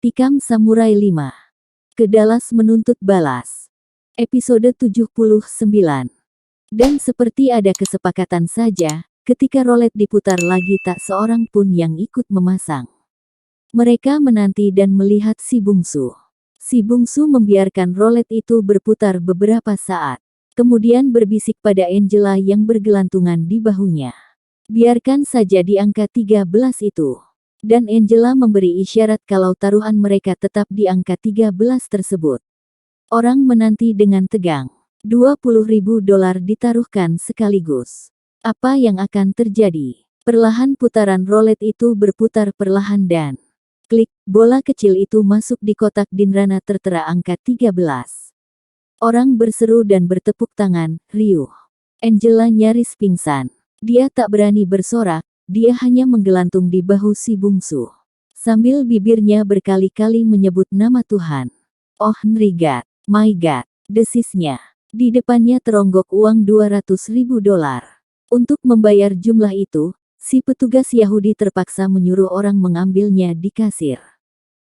Tikam Samurai 5. Ke Dallas Menuntut Balas. Episode 79. Dan seperti ada kesepakatan saja, ketika rolet diputar lagi tak seorang pun yang ikut memasang. Mereka menanti dan melihat si bungsu. Si bungsu membiarkan rolet itu berputar beberapa saat. Kemudian berbisik pada Angela yang bergelantungan di bahunya. Biarkan saja di angka 13 itu. Dan Angela memberi isyarat kalau taruhan mereka tetap di angka 13 tersebut. Orang menanti dengan tegang. $20.000 ditaruhkan sekaligus. Apa yang akan terjadi? Perlahan putaran rolet itu berputar perlahan dan klik, bola kecil itu masuk di kotak dinrana tertera angka 13. Orang berseru dan bertepuk tangan, riuh. Angela nyaris pingsan. Dia tak berani bersorak. Dia hanya menggelantung di bahu si bungsu. Sambil bibirnya berkali-kali menyebut nama Tuhan. Oh Nrigat, my God, desisnya. Di depannya teronggok uang $200.000. Untuk membayar jumlah itu, si petugas Yahudi terpaksa menyuruh orang mengambilnya di kasir.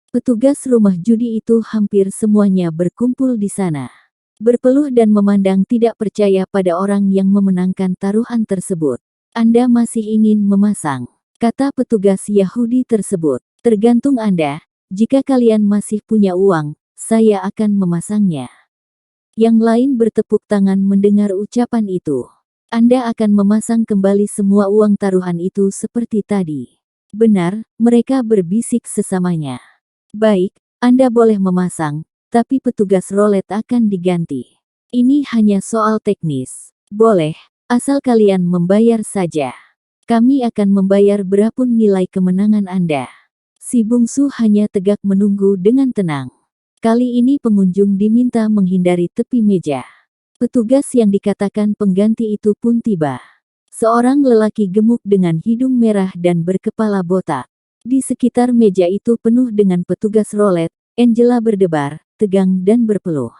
Petugas rumah judi itu hampir semuanya berkumpul di sana. Berpeluh dan memandang tidak percaya pada orang yang memenangkan taruhan tersebut. Anda masih ingin memasang, kata petugas Yahudi tersebut. Tergantung Anda, jika kalian masih punya uang, saya akan memasangnya. Yang lain bertepuk tangan mendengar ucapan itu. Anda akan memasang kembali semua uang taruhan itu seperti tadi. Benar, mereka berbisik sesamanya. Baik, Anda boleh memasang, tapi petugas rolet akan diganti. Ini hanya soal teknis. Boleh. Asal kalian membayar saja. Kami akan membayar berapapun nilai kemenangan Anda. Si bungsu hanya tegak menunggu dengan tenang. Kali ini pengunjung diminta menghindari tepi meja. Petugas yang dikatakan pengganti itu pun tiba. Seorang lelaki gemuk dengan hidung merah dan berkepala botak. Di sekitar meja itu penuh dengan petugas rolet. Angela berdebar, tegang dan berpeluh.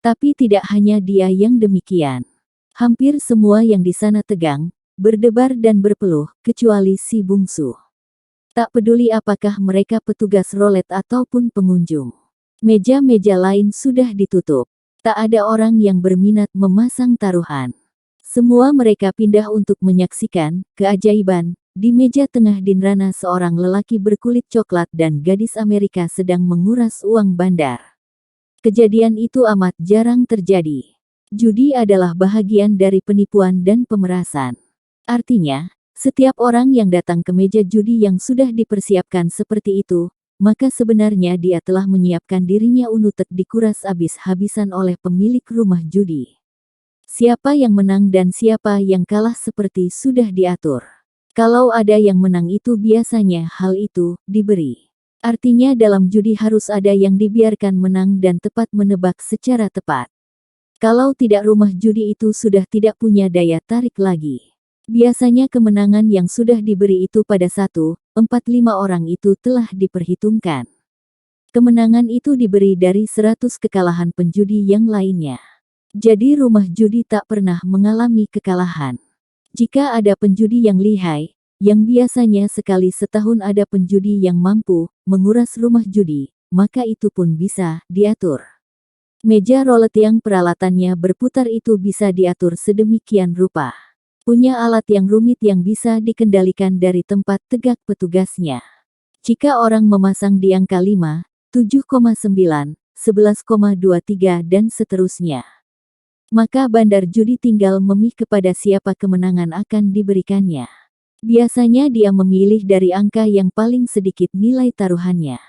Tapi tidak hanya dia yang demikian. Hampir semua yang di sana tegang, berdebar dan berpeluh, kecuali si bungsu. Tak peduli apakah mereka petugas rolet ataupun pengunjung. Meja-meja lain sudah ditutup. Tak ada orang yang berminat memasang taruhan. Semua mereka pindah untuk menyaksikan keajaiban. Di meja tengah dinrana seorang lelaki berkulit coklat dan gadis Amerika sedang menguras uang bandar. Kejadian itu amat jarang terjadi. Judi adalah bahagian dari penipuan dan pemerasan. Artinya, setiap orang yang datang ke meja judi yang sudah dipersiapkan seperti itu, maka sebenarnya dia telah menyiapkan dirinya untuk dikuras habis-habisan oleh pemilik rumah judi. Siapa yang menang dan siapa yang kalah seperti sudah diatur. Kalau ada yang menang itu biasanya hal itu diberi. Artinya dalam judi harus ada yang dibiarkan menang dan tepat menebak secara tepat. Kalau tidak rumah judi itu sudah tidak punya daya tarik lagi. Biasanya kemenangan yang sudah diberi itu pada 1, 4, 5 orang itu telah diperhitungkan. Kemenangan itu diberi dari 100 kekalahan penjudi yang lainnya. Jadi rumah judi tak pernah mengalami kekalahan. Jika ada penjudi yang lihai, yang biasanya sekali setahun ada penjudi yang mampu menguras rumah judi, maka itu pun bisa diatur. Meja rolet yang peralatannya berputar itu bisa diatur sedemikian rupa. Punya alat yang rumit yang bisa dikendalikan dari tempat tegak petugasnya. Jika orang memasang di angka 5, 7,9, 11,23 dan seterusnya. Maka bandar judi tinggal memilih kepada siapa kemenangan akan diberikannya. Biasanya dia memilih dari angka yang paling sedikit nilai taruhannya.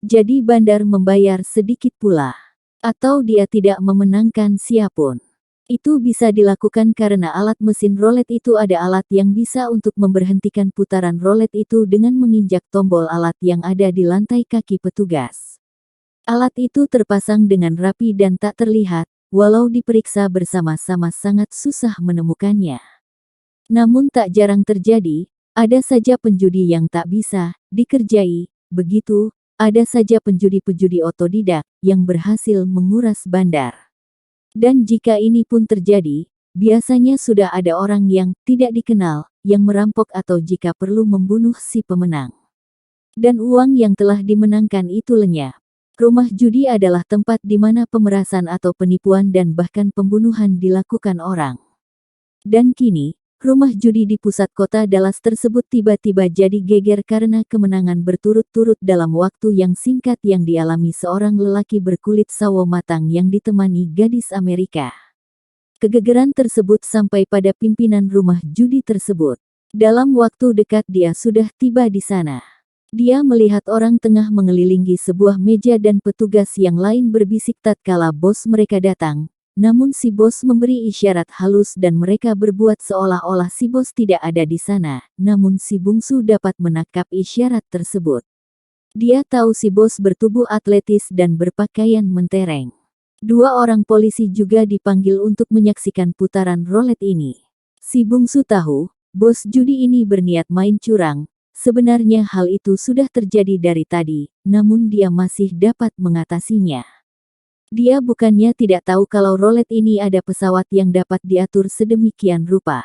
Jadi bandar membayar sedikit pula. Atau dia tidak memenangkan siapun. Itu bisa dilakukan karena alat mesin rolet itu ada alat yang bisa untuk memberhentikan putaran rolet itu dengan menginjak tombol alat yang ada di lantai kaki petugas. Alat itu terpasang dengan rapi dan tak terlihat, walau diperiksa bersama-sama sangat susah menemukannya. Namun tak jarang terjadi, ada saja penjudi yang tak bisa dikerjai, begitu. Ada saja penjudi-penjudi otodidak yang berhasil menguras bandar. Dan jika ini pun terjadi, biasanya sudah ada orang yang tidak dikenal, yang merampok atau jika perlu membunuh si pemenang. Dan uang yang telah dimenangkan itu lenyap. Rumah judi adalah tempat di mana pemerasan atau penipuan dan bahkan pembunuhan dilakukan orang. Dan kini, rumah judi di pusat kota Dallas tersebut tiba-tiba jadi geger karena kemenangan berturut-turut dalam waktu yang singkat yang dialami seorang lelaki berkulit sawo matang yang ditemani gadis Amerika. Kegegeran tersebut sampai pada pimpinan rumah judi tersebut. Dalam waktu dekat dia sudah tiba di sana. Dia melihat orang tengah mengelilingi sebuah meja dan petugas yang lain berbisik tatkala bos mereka datang. Namun si bos memberi isyarat halus dan mereka berbuat seolah-olah si bos tidak ada di sana. Namun si bungsu dapat menangkap isyarat tersebut. Dia tahu si bos bertubuh atletis dan berpakaian mentereng. 2 orang polisi juga dipanggil untuk menyaksikan putaran roulette ini. Si bungsu tahu, bos judi ini berniat main curang. Sebenarnya hal itu sudah terjadi dari tadi, namun dia masih dapat mengatasinya. Dia bukannya tidak tahu kalau roulette ini ada pesawat yang dapat diatur sedemikian rupa.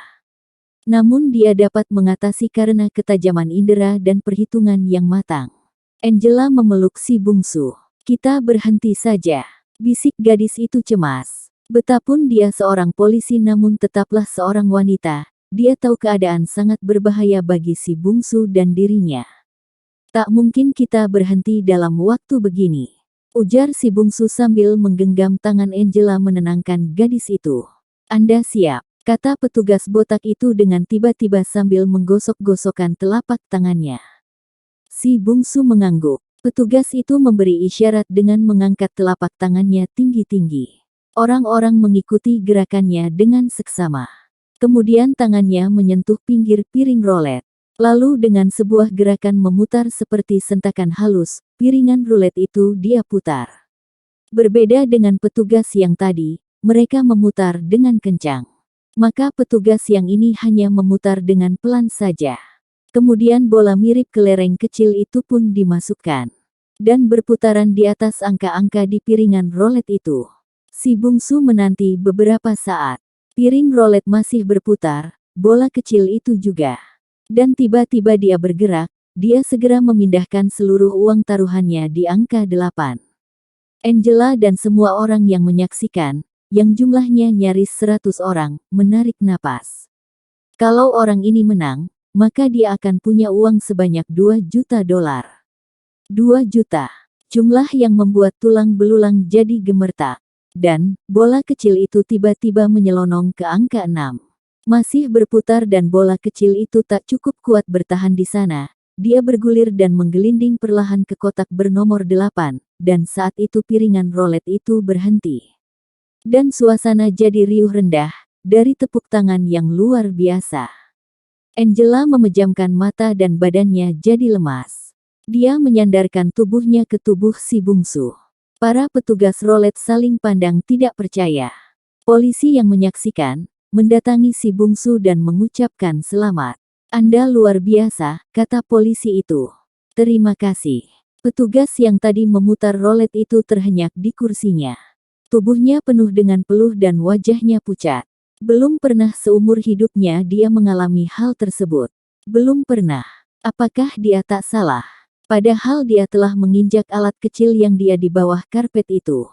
Namun dia dapat mengatasi karena ketajaman indera dan perhitungan yang matang. Angela memeluk si bungsu. "Kita berhenti saja," bisik gadis itu cemas. Betapun dia seorang polisi namun tetaplah seorang wanita. Dia tahu keadaan sangat berbahaya bagi si bungsu dan dirinya. "Tak mungkin kita berhenti dalam waktu begini," ujar si bungsu sambil menggenggam tangan Angela menenangkan gadis itu. "Anda siap?" kata petugas botak itu dengan tiba-tiba sambil menggosok-gosokkan telapak tangannya. Si bungsu mengangguk. Petugas itu memberi isyarat dengan mengangkat telapak tangannya tinggi-tinggi. Orang-orang mengikuti gerakannya dengan seksama. Kemudian tangannya menyentuh pinggir piring roulette. Lalu dengan sebuah gerakan memutar seperti sentakan halus, piringan roulette itu dia putar. Berbeda dengan petugas yang tadi, mereka memutar dengan kencang. Maka petugas yang ini hanya memutar dengan pelan saja. Kemudian bola mirip kelereng kecil itu pun dimasukkan. Dan berputaran di atas angka-angka di piringan roulette itu. Si bungsu menanti beberapa saat. Piring roulette masih berputar, bola kecil itu juga. Dan tiba-tiba dia bergerak, dia segera memindahkan seluruh uang taruhannya di angka 8. Angela dan semua orang yang menyaksikan, yang jumlahnya nyaris 100 orang, menarik napas. Kalau orang ini menang, maka dia akan punya uang sebanyak $2 juta. 2 juta. Jumlah yang membuat tulang belulang jadi gemetar. Dan, bola kecil itu tiba-tiba menyelonong ke angka 6. Masih berputar dan bola kecil itu tak cukup kuat bertahan di sana. Dia bergulir dan menggelinding perlahan ke kotak bernomor 8, dan saat itu piringan roulette itu berhenti. Dan suasana jadi riuh rendah, dari tepuk tangan yang luar biasa. Angela memejamkan mata dan badannya jadi lemas. Dia menyandarkan tubuhnya ke tubuh si bungsu. Para petugas roulette saling pandang tidak percaya. Polisi yang menyaksikan, mendatangi si bungsu dan mengucapkan selamat. "Anda luar biasa," kata polisi itu. "Terima kasih." Petugas yang tadi memutar roulette itu terhenyak di kursinya. Tubuhnya penuh dengan peluh dan wajahnya pucat. Belum pernah seumur hidupnya dia mengalami hal tersebut. Belum pernah. Apakah dia tak salah? Padahal dia telah menginjak alat kecil yang dia di bawah karpet itu.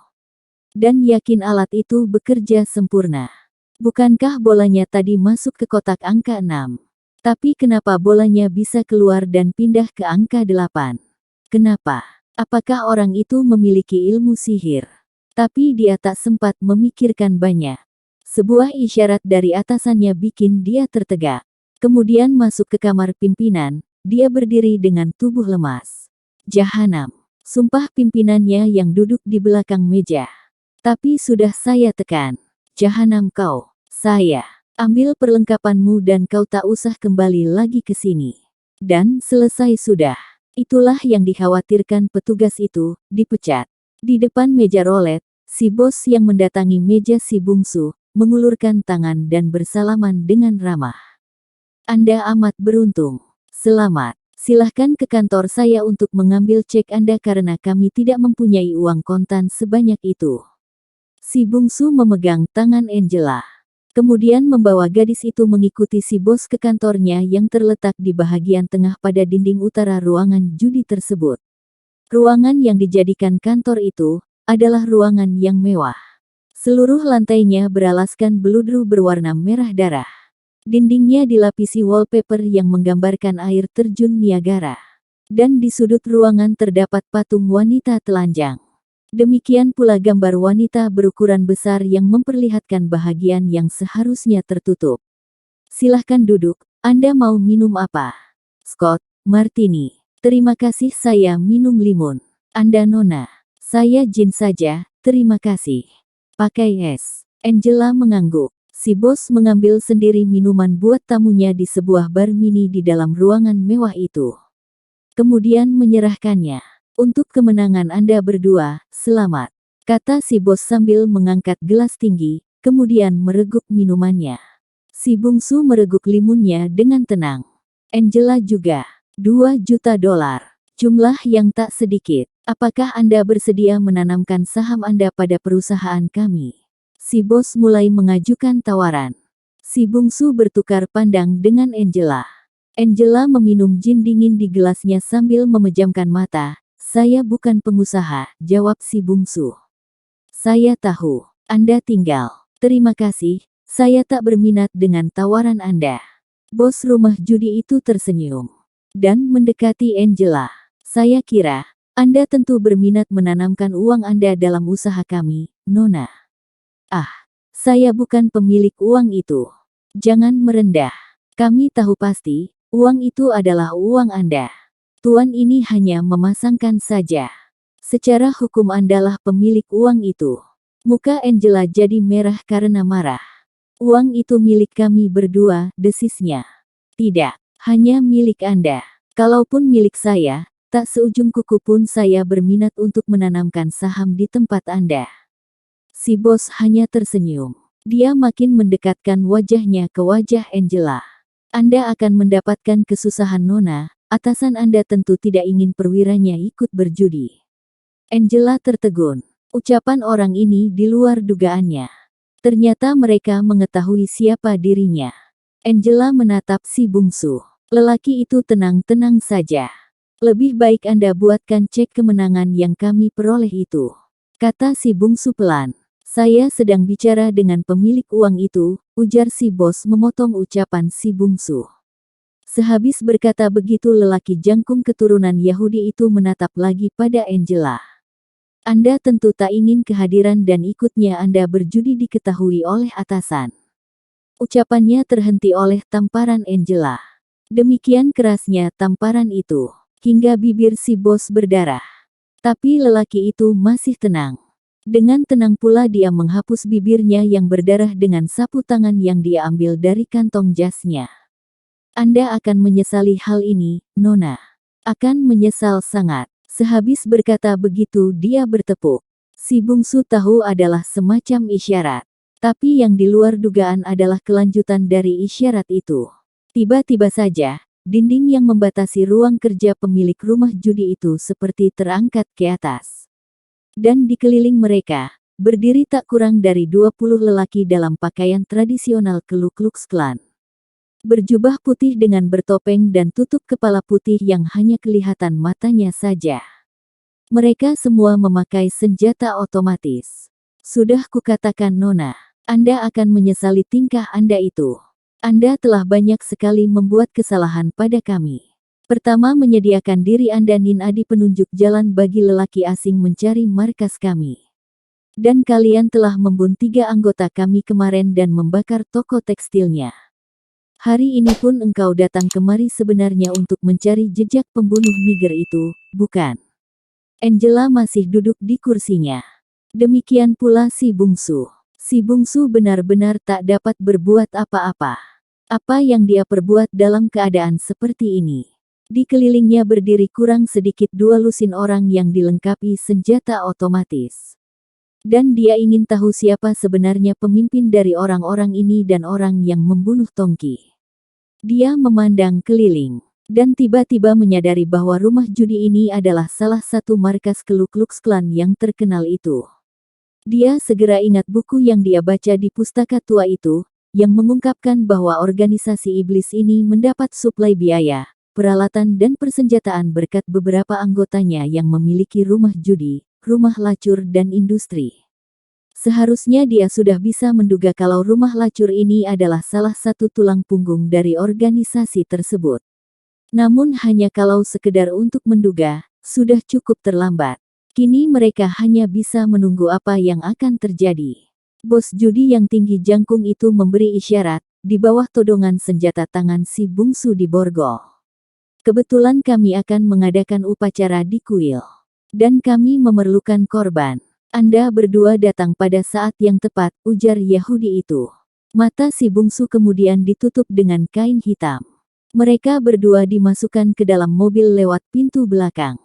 Dan yakin alat itu bekerja sempurna. Bukankah bolanya tadi masuk ke kotak angka 6? Tapi kenapa bolanya bisa keluar dan pindah ke angka 8? Kenapa? Apakah orang itu memiliki ilmu sihir? Tapi dia tak sempat memikirkan banyak. Sebuah isyarat dari atasannya bikin dia tertegak. Kemudian masuk ke kamar pimpinan. Dia berdiri dengan tubuh lemas. "Jahanam," sumpah pimpinannya yang duduk di belakang meja. "Tapi sudah saya tekan. Jahanam kau, saya. Ambil perlengkapanmu dan kau tak usah kembali lagi ke sini." Dan selesai sudah. Itulah yang dikhawatirkan petugas itu, dipecat. Di depan meja roulette, si bos yang mendatangi meja si bungsu, mengulurkan tangan dan bersalaman dengan ramah. "Anda amat beruntung. Selamat. Silahkan ke kantor saya untuk mengambil cek Anda karena kami tidak mempunyai uang kontan sebanyak itu." Si bungsu memegang tangan Angela. Kemudian membawa gadis itu mengikuti si bos ke kantornya yang terletak di bagian tengah pada dinding utara ruangan judi tersebut. Ruangan yang dijadikan kantor itu adalah ruangan yang mewah. Seluruh lantainya beralaskan beludru berwarna merah darah. Dindingnya dilapisi wallpaper yang menggambarkan air terjun Niagara. Dan di sudut ruangan terdapat patung wanita telanjang. Demikian pula gambar wanita berukuran besar yang memperlihatkan bahagian yang seharusnya tertutup. Silahkan duduk, Anda mau minum apa? Scott, martini. Terima kasih, saya minum limun. Anda nona? Saya gin saja, terima kasih. Pakai es. Angela mengangguk. Si bos mengambil sendiri minuman buat tamunya di sebuah bar mini di dalam ruangan mewah itu. Kemudian menyerahkannya. Untuk kemenangan Anda berdua, selamat. Kata si bos sambil mengangkat gelas tinggi, kemudian mereguk minumannya. Si bungsu mereguk limunnya dengan tenang. Angela juga. $2 juta. Jumlah yang tak sedikit. Apakah Anda bersedia menanamkan saham Anda pada perusahaan kami? Si bos mulai mengajukan tawaran. Si bungsu bertukar pandang dengan Angela. Angela meminum gin dingin di gelasnya sambil memejamkan mata. Saya bukan pengusaha, jawab si bungsu. Saya tahu. Anda tinggal. Terima kasih, saya tak berminat dengan tawaran Anda. Bos rumah judi itu tersenyum. Dan mendekati Angela. Saya kira, Anda tentu berminat menanamkan uang Anda dalam usaha kami, Nona. Ah, saya bukan pemilik uang itu. Jangan merendah. Kami tahu pasti, uang itu adalah uang Anda. Tuan ini hanya memasangkan saja. Secara hukum Andalah pemilik uang itu. Muka Angela jadi merah karena marah. Uang itu milik kami berdua, desisnya. Tidak, hanya milik Anda. Kalaupun milik saya, tak seujung kuku pun saya berminat untuk menanamkan saham di tempat Anda. Si bos hanya tersenyum. Dia makin mendekatkan wajahnya ke wajah Angela. Anda akan mendapatkan kesusahan Nona, atasan Anda tentu tidak ingin perwiranya ikut berjudi. Angela tertegun. Ucapan orang ini di luar dugaannya. Ternyata mereka mengetahui siapa dirinya. Angela menatap si bungsu. Lelaki itu tenang-tenang saja. Lebih baik Anda buatkan cek kemenangan yang kami peroleh itu. Kata si bungsu pelan. Saya sedang bicara dengan pemilik uang itu, ujar si bos memotong ucapan si bungsu. Sehabis berkata begitu lelaki jangkung keturunan Yahudi itu menatap lagi pada Angela. Anda tentu tak ingin kehadiran dan ikutnya Anda berjudi diketahui oleh atasan. Ucapannya terhenti oleh tamparan Angela. Demikian kerasnya tamparan itu, hingga bibir si bos berdarah. Tapi lelaki itu masih tenang. Dengan tenang pula dia menghapus bibirnya yang berdarah dengan sapu tangan yang dia ambil dari kantong jasnya. Anda akan menyesali hal ini, Nona. Akan menyesal sangat. Sehabis berkata begitu dia bertepuk. Si bungsu tahu adalah semacam isyarat. Tapi yang di luar dugaan adalah kelanjutan dari isyarat itu. Tiba-tiba saja, dinding yang membatasi ruang kerja pemilik rumah judi itu seperti terangkat ke atas. Dan di keliling mereka, berdiri tak kurang dari 20 lelaki dalam pakaian tradisional Ku Klux Klan. Berjubah putih dengan bertopeng dan tutup kepala putih yang hanya kelihatan matanya saja. Mereka semua memakai senjata otomatis. Sudah kukatakan Nona, Anda akan menyesali tingkah Anda itu. Anda telah banyak sekali membuat kesalahan pada kami. Pertama menyediakan diri Anda Nin Adi penunjuk jalan bagi lelaki asing mencari markas kami. Dan kalian telah membunuh 3 anggota kami kemarin dan membakar toko tekstilnya. Hari ini pun engkau datang kemari sebenarnya untuk mencari jejak pembunuh niger itu, bukan? Angela masih duduk di kursinya. Demikian pula si bungsu. Si bungsu benar-benar tak dapat berbuat apa-apa. Apa yang dia perbuat dalam keadaan seperti ini? Di kelilingnya berdiri kurang sedikit 2 lusin orang yang dilengkapi senjata otomatis. Dan dia ingin tahu siapa sebenarnya pemimpin dari orang-orang ini dan orang yang membunuh Tongki. Dia memandang keliling. Dan tiba-tiba menyadari bahwa rumah judi ini adalah salah satu markas Ku Klux Klan yang terkenal itu. Dia segera ingat buku yang dia baca di pustaka tua itu, yang mengungkapkan bahwa organisasi iblis ini mendapat suplai biaya, peralatan dan persenjataan berkat beberapa anggotanya yang memiliki rumah judi, rumah lacur dan industri. Seharusnya dia sudah bisa menduga kalau rumah lacur ini adalah salah satu tulang punggung dari organisasi tersebut. Namun hanya kalau sekedar untuk menduga, sudah cukup terlambat. Kini mereka hanya bisa menunggu apa yang akan terjadi. Bos judi yang tinggi jangkung itu memberi isyarat, di bawah todongan senjata tangan si bungsu di borgol. Kebetulan kami akan mengadakan upacara di kuil. Dan kami memerlukan korban. Anda berdua datang pada saat yang tepat, ujar Yahudi itu. Mata si bungsu kemudian ditutup dengan kain hitam. Mereka berdua dimasukkan ke dalam mobil lewat pintu belakang.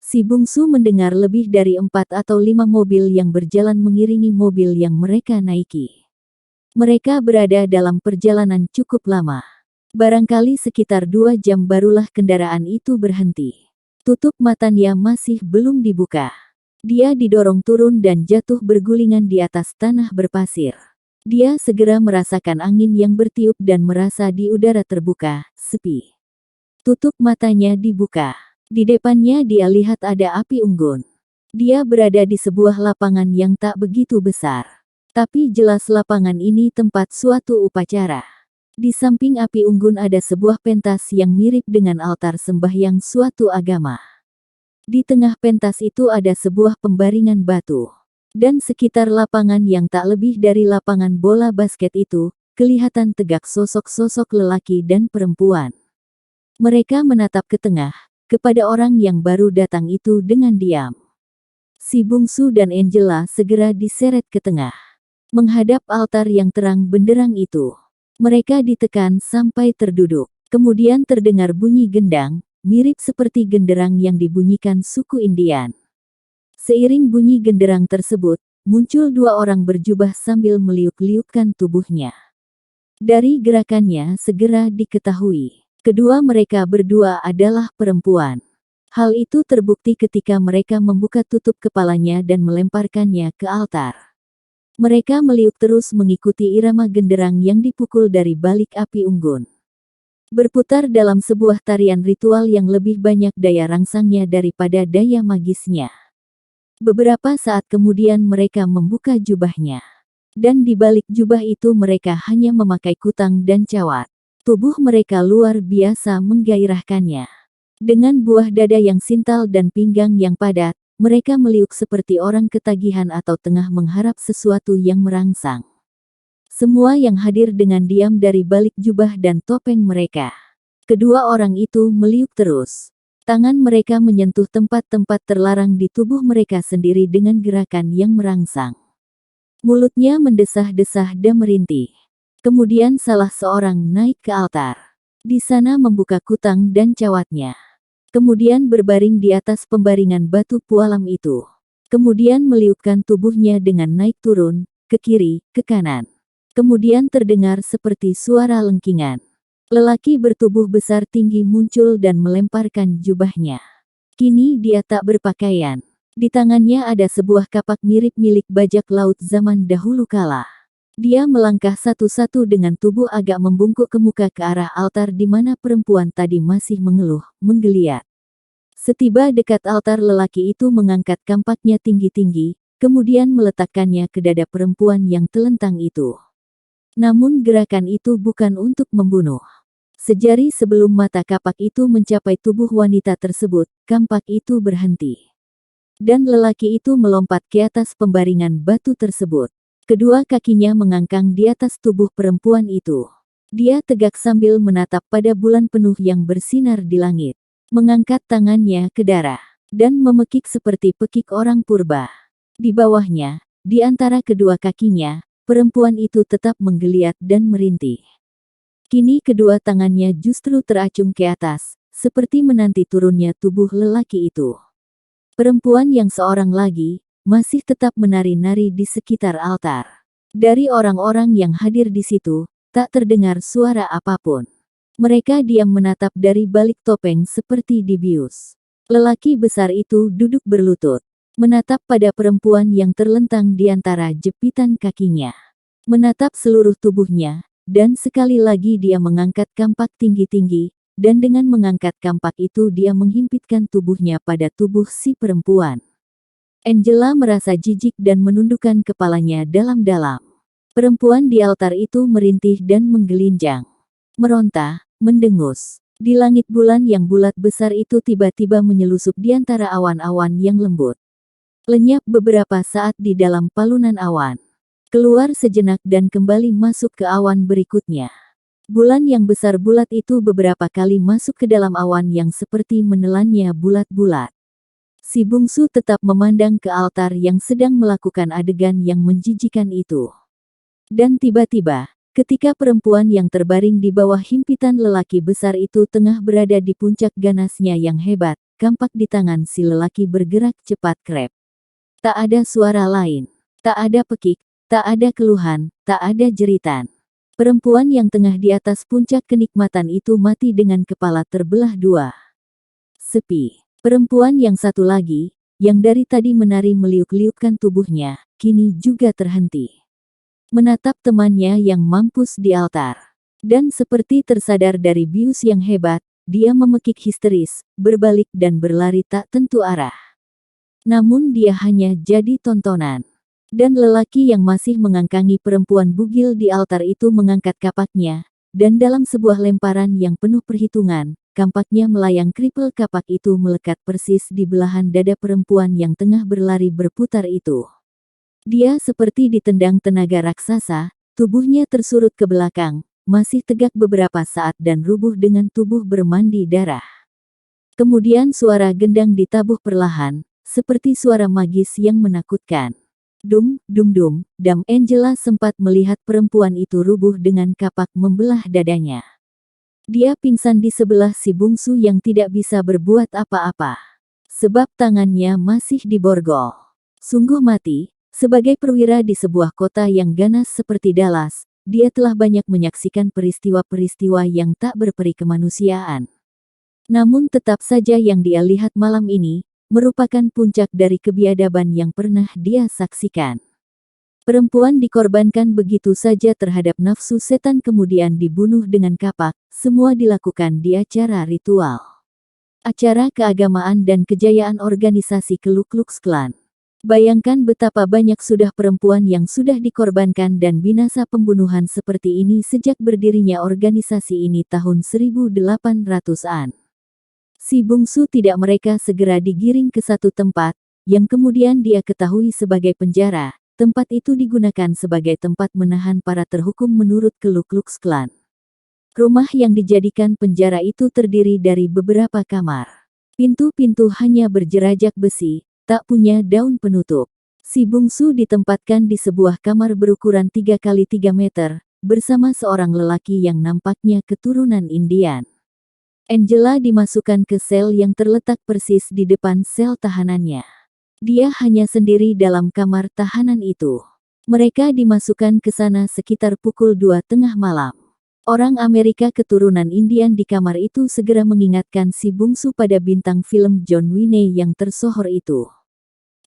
Si bungsu mendengar lebih dari 4 atau 5 mobil yang berjalan mengiringi mobil yang mereka naiki. Mereka berada dalam perjalanan cukup lama. Barangkali sekitar 2 jam barulah kendaraan itu berhenti. Tutup matanya masih belum dibuka. Dia didorong turun dan jatuh bergulingan di atas tanah berpasir. Dia segera merasakan angin yang bertiup dan merasa di udara terbuka, sepi. Tutup matanya dibuka. Di depannya dia lihat ada api unggun. Dia berada di sebuah lapangan yang tak begitu besar. Tapi jelas lapangan ini tempat suatu upacara. Di samping api unggun ada sebuah pentas yang mirip dengan altar sembahyang suatu agama. Di tengah pentas itu ada sebuah pembaringan batu. Dan sekitar lapangan yang tak lebih dari lapangan bola basket itu, kelihatan tegak sosok-sosok lelaki dan perempuan. Mereka menatap ke tengah, kepada orang yang baru datang itu dengan diam. Si bungsu dan Angela segera diseret ke tengah. Menghadap altar yang terang benderang itu. Mereka ditekan sampai terduduk. Kemudian terdengar bunyi gendang, mirip seperti genderang yang dibunyikan suku Indian. Seiring bunyi genderang tersebut, muncul 2 orang berjubah sambil meliuk-liukkan tubuhnya. Dari gerakannya segera diketahui. Kedua mereka berdua adalah perempuan. Hal itu terbukti ketika mereka membuka tutup kepalanya dan melemparkannya ke altar. Mereka meliuk terus mengikuti irama genderang yang dipukul dari balik api unggun. Berputar dalam sebuah tarian ritual yang lebih banyak daya rangsangnya daripada daya magisnya. Beberapa saat kemudian mereka membuka jubahnya. Dan di balik jubah itu mereka hanya memakai kutang dan cawat. Tubuh mereka luar biasa menggairahkannya. Dengan buah dada yang sintal dan pinggang yang padat, mereka meliuk seperti orang ketagihan atau tengah mengharap sesuatu yang merangsang. Semua yang hadir dengan diam dari balik jubah dan topeng mereka. Kedua orang itu meliuk terus. Tangan mereka menyentuh tempat-tempat terlarang di tubuh mereka sendiri dengan gerakan yang merangsang. Mulutnya mendesah-desah dan merintih. Kemudian salah seorang naik ke altar. Di sana membuka kutang dan cawatnya. Kemudian berbaring di atas pembaringan batu pualam itu. Kemudian meliukkan tubuhnya dengan naik turun, ke kiri, ke kanan. Kemudian terdengar seperti suara lengkingan. Lelaki bertubuh besar tinggi muncul dan melemparkan jubahnya. Kini dia tak berpakaian. Di tangannya ada sebuah kapak mirip milik bajak laut zaman dahulu kala. Dia melangkah satu-satu dengan tubuh agak membungkuk ke muka ke arah altar di mana perempuan tadi masih mengeluh, menggeliat. Setiba dekat altar lelaki itu mengangkat kampaknya tinggi-tinggi, kemudian meletakkannya ke dada perempuan yang telentang itu. Namun gerakan itu bukan untuk membunuh. Sejari sebelum mata kapak itu mencapai tubuh wanita tersebut, kampak itu berhenti. Dan lelaki itu melompat ke atas pembaringan batu tersebut. Kedua kakinya mengangkang di atas tubuh perempuan itu. Dia tegak sambil menatap pada bulan penuh yang bersinar di langit. Mengangkat tangannya ke darah. Dan memekik seperti pekik orang purba. Di bawahnya, di antara kedua kakinya, perempuan itu tetap menggeliat dan merintih. Kini kedua tangannya justru teracung ke atas, seperti menanti turunnya tubuh lelaki itu. Perempuan yang seorang lagi, masih tetap menari-nari di sekitar altar. Dari orang-orang yang hadir di situ, tak terdengar suara apapun. Mereka diam menatap dari balik topeng seperti dibius. Lelaki besar itu duduk berlutut, menatap pada perempuan yang terlentang di antara jepitan kakinya. Menatap seluruh tubuhnya, dan sekali lagi dia mengangkat kampak tinggi-tinggi, dan dengan mengangkat kampak itu dia menghimpitkan tubuhnya pada tubuh si perempuan. Angela merasa jijik dan menundukkan kepalanya dalam-dalam. Perempuan di altar itu merintih dan menggelinjang. Meronta, mendengus. Di langit bulan yang bulat besar itu tiba-tiba menyelusup di antara awan-awan yang lembut. Lenyap beberapa saat di dalam palunan awan. Keluar sejenak dan kembali masuk ke awan berikutnya. Bulan yang besar bulat itu beberapa kali masuk ke dalam awan yang seperti menelannya bulat-bulat. Si bungsu tetap memandang ke altar yang sedang melakukan adegan yang menjijikan itu. Dan tiba-tiba, ketika perempuan yang terbaring di bawah himpitan lelaki besar itu tengah berada di puncak ganasnya yang hebat, kampak di tangan si lelaki bergerak cepat krep. Tak ada suara lain, tak ada pekik, tak ada keluhan, tak ada jeritan. Perempuan yang tengah di atas puncak kenikmatan itu mati dengan kepala terbelah dua. Sepi. Perempuan yang satu lagi, yang dari tadi menari meliuk-liukkan tubuhnya, kini juga terhenti. Menatap temannya yang mampus di altar. Dan seperti tersadar dari bius yang hebat, dia memekik histeris, berbalik dan berlari tak tentu arah. Namun dia hanya jadi tontonan. Dan lelaki yang masih mengangkangi perempuan bugil di altar itu mengangkat kapaknya, dan dalam sebuah lemparan yang penuh perhitungan, kampaknya melayang kripel kapak itu melekat persis di belahan dada perempuan yang tengah berlari berputar itu. Dia seperti ditendang tenaga raksasa, tubuhnya tersurut ke belakang, masih tegak beberapa saat dan rubuh dengan tubuh bermandi darah. Kemudian suara gendang ditabuh perlahan, seperti suara magis yang menakutkan. Dum, dum dum, dam. Angela sempat melihat perempuan itu rubuh dengan kapak membelah dadanya. Dia pingsan di sebelah si bungsu yang tidak bisa berbuat apa-apa. Sebab tangannya masih diborgol. Sungguh mati, sebagai perwira di sebuah kota yang ganas seperti Dallas, dia telah banyak menyaksikan peristiwa-peristiwa yang tak berperi kemanusiaan. Namun tetap saja yang dia lihat malam ini, merupakan puncak dari kebiadaban yang pernah dia saksikan. Perempuan dikorbankan begitu saja terhadap nafsu setan kemudian dibunuh dengan kapak, semua dilakukan di acara ritual. Acara keagamaan dan kejayaan organisasi Ku Klux Klan. Bayangkan betapa banyak sudah perempuan yang sudah dikorbankan dan binasa pembunuhan seperti ini sejak berdirinya organisasi ini tahun 1800-an. Si bungsu tidak mereka segera digiring ke satu tempat, yang kemudian dia ketahui sebagai penjara. Tempat itu digunakan sebagai tempat menahan para terhukum menurut Ku Klux Klan. Rumah yang dijadikan penjara itu terdiri dari beberapa kamar. Pintu-pintu hanya berjerajak besi, tak punya daun penutup. Si bungsu ditempatkan di sebuah kamar berukuran 3 kali 3 meter, bersama seorang lelaki yang nampaknya keturunan Indian. Angela dimasukkan ke sel yang terletak persis di depan sel tahanannya. Dia hanya sendiri dalam kamar tahanan itu. Mereka dimasukkan ke sana sekitar pukul 2 tengah malam. Orang Amerika keturunan Indian di kamar itu segera mengingatkan si bungsu pada bintang film John Wayne yang tersohor itu.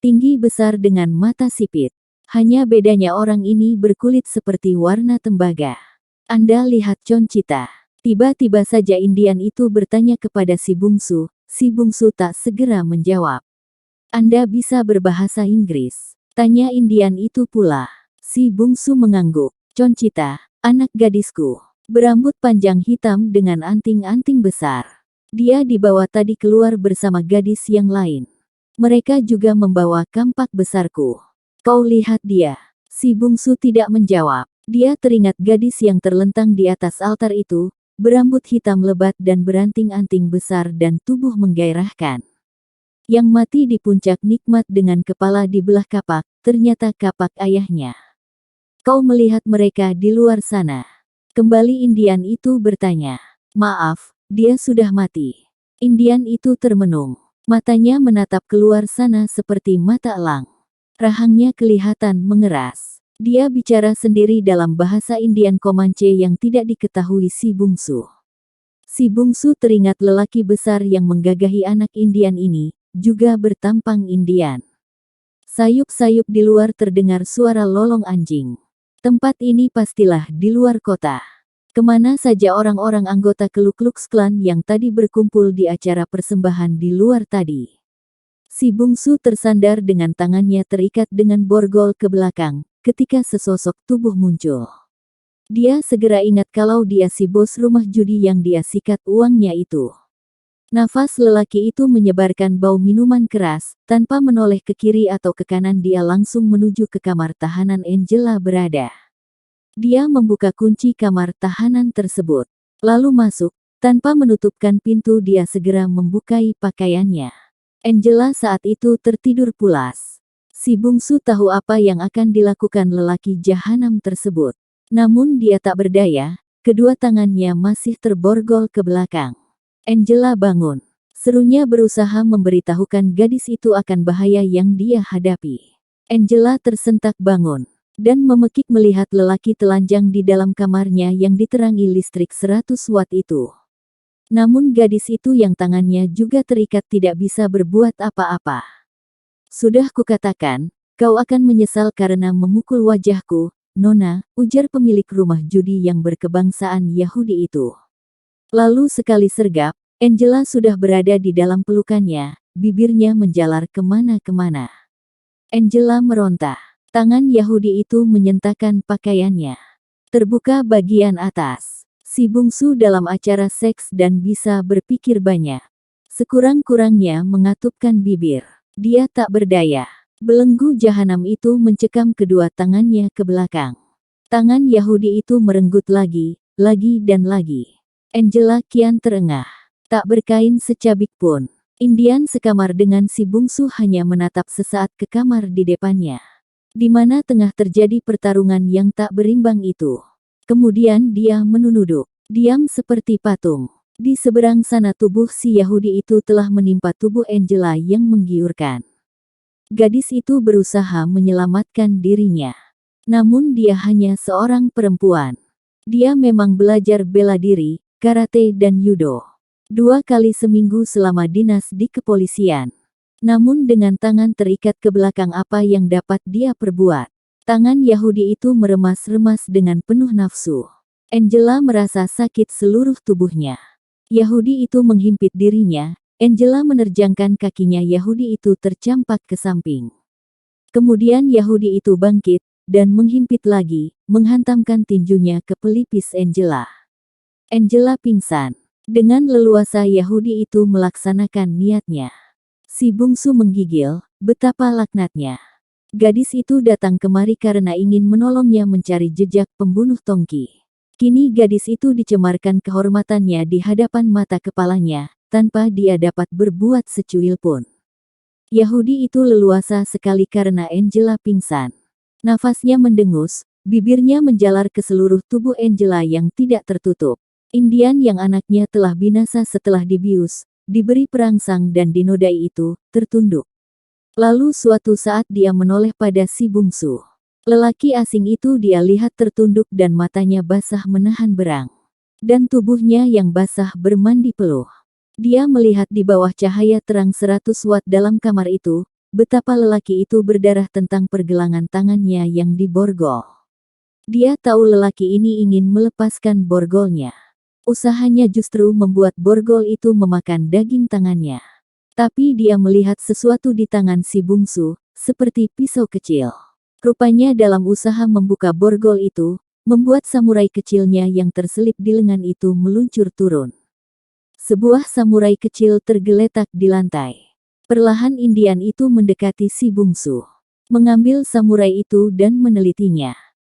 Tinggi besar dengan mata sipit. Hanya bedanya orang ini berkulit seperti warna tembaga. Anda lihat Conchita. Tiba-tiba saja Indian itu bertanya kepada si bungsu tak segera menjawab. Anda bisa berbahasa Inggris? Tanya Indian itu pula. Si bungsu mengangguk. Conchita, anak gadisku. Berambut panjang hitam dengan anting-anting besar. Dia dibawa tadi keluar bersama gadis yang lain. Mereka juga membawa kampak besarku. Kau lihat dia. Si bungsu tidak menjawab. Dia teringat gadis yang terlentang di atas altar itu, berambut hitam lebat dan beranting-anting besar dan tubuh menggairahkan. Yang mati di puncak nikmat dengan kepala di belah kapak, ternyata kapak ayahnya. Kau melihat mereka di luar sana? Kembali Indian itu bertanya. Maaf, dia sudah mati. Indian itu termenung. Matanya menatap keluar sana seperti mata elang. Rahangnya kelihatan mengeras. Dia bicara sendiri dalam bahasa Indian Comanche yang tidak diketahui si bungsu. Si bungsu teringat lelaki besar yang menggagahi anak Indian ini, juga bertampang Indian. Sayup-sayup di luar terdengar suara lolong anjing. Tempat ini pastilah di luar kota. Kemana saja orang-orang anggota Ku Klux Klan yang tadi berkumpul di acara persembahan di luar tadi. Si bungsu tersandar dengan tangannya terikat dengan borgol ke belakang, ketika sesosok tubuh muncul. Dia segera ingat kalau dia si bos rumah judi yang dia sikat uangnya itu. Nafas lelaki itu menyebarkan bau minuman keras, tanpa menoleh ke kiri atau ke kanan dia langsung menuju ke kamar tahanan Angela berada. Dia membuka kunci kamar tahanan tersebut, lalu masuk, tanpa menutupkan pintu dia segera membukai pakaiannya. Angela saat itu tertidur pulas. Si bungsu tahu apa yang akan dilakukan lelaki jahanam tersebut. Namun dia tak berdaya, kedua tangannya masih terborgol ke belakang. Angela bangun. Serunya berusaha memberitahukan gadis itu akan bahaya yang dia hadapi. Angela tersentak bangun dan memekik melihat lelaki telanjang di dalam kamarnya yang diterangi listrik 100 watt itu. Namun gadis itu yang tangannya juga terikat tidak bisa berbuat apa-apa. Sudah kukatakan, kau akan menyesal karena memukul wajahku, Nona, ujar pemilik rumah judi yang berkebangsaan Yahudi itu. Lalu sekali sergap, Angela sudah berada di dalam pelukannya, bibirnya menjalar kemana-kemana. Angela meronta. Tangan Yahudi itu menyentakkan pakaiannya. Terbuka bagian atas. Si bungsu dalam acara seks dan bisa berpikir banyak. Sekurang-kurangnya mengatupkan bibir. Dia tak berdaya. Belenggu jahanam itu mencekam kedua tangannya ke belakang. Tangan Yahudi itu merenggut lagi dan lagi. Angela kian terengah. Tak berkain secabik pun. Indian sekamar dengan si bungsu hanya menatap sesaat ke kamar di depannya, di mana tengah terjadi pertarungan yang tak berimbang itu. Kemudian dia menunduk, diam seperti patung. Di seberang sana tubuh si Yahudi itu telah menimpa tubuh Angela yang menggiurkan. Gadis itu berusaha menyelamatkan dirinya. Namun dia hanya seorang perempuan. Dia memang belajar bela diri, karate dan judo. 2 kali seminggu selama dinas di kepolisian. Namun dengan tangan terikat ke belakang apa yang dapat dia perbuat? Tangan Yahudi itu meremas-remas dengan penuh nafsu. Angela merasa sakit seluruh tubuhnya. Yahudi itu menghimpit dirinya, Angela menerjangkan kakinya Yahudi itu tercampak ke samping. Kemudian Yahudi itu bangkit, dan menghimpit lagi, menghantamkan tinjunya ke pelipis Angela. Angela pingsan. Dengan leluasa Yahudi itu melaksanakan niatnya. Si bungsu menggigil, betapa laknatnya. Gadis itu datang kemari karena ingin menolongnya mencari jejak pembunuh Tongki. Kini gadis itu dicemarkan kehormatannya di hadapan mata kepalanya, tanpa dia dapat berbuat secuil pun. Yahudi itu leluasa sekali karena Angela pingsan. Nafasnya mendengus, bibirnya menjalar ke seluruh tubuh Angela yang tidak tertutup. Indian yang anaknya telah binasa setelah dibius, diberi perangsang dan dinodai itu, tertunduk. Lalu suatu saat dia menoleh pada si bungsu. Lelaki asing itu dia lihat tertunduk dan matanya basah menahan berang. Dan tubuhnya yang basah bermandi peluh. Dia melihat di bawah cahaya terang 100 watt dalam kamar itu, betapa lelaki itu berdarah tentang pergelangan tangannya yang diborgol. Dia tahu lelaki ini ingin melepaskan borgolnya. Usahanya justru membuat borgol itu memakan daging tangannya. Tapi dia melihat sesuatu di tangan si bungsu, seperti pisau kecil. Rupanya dalam usaha membuka borgol itu, membuat samurai kecilnya yang terselip di lengan itu meluncur turun. Sebuah samurai kecil tergeletak di lantai. Perlahan Indian itu mendekati si bungsu. Mengambil samurai itu dan menelitinya.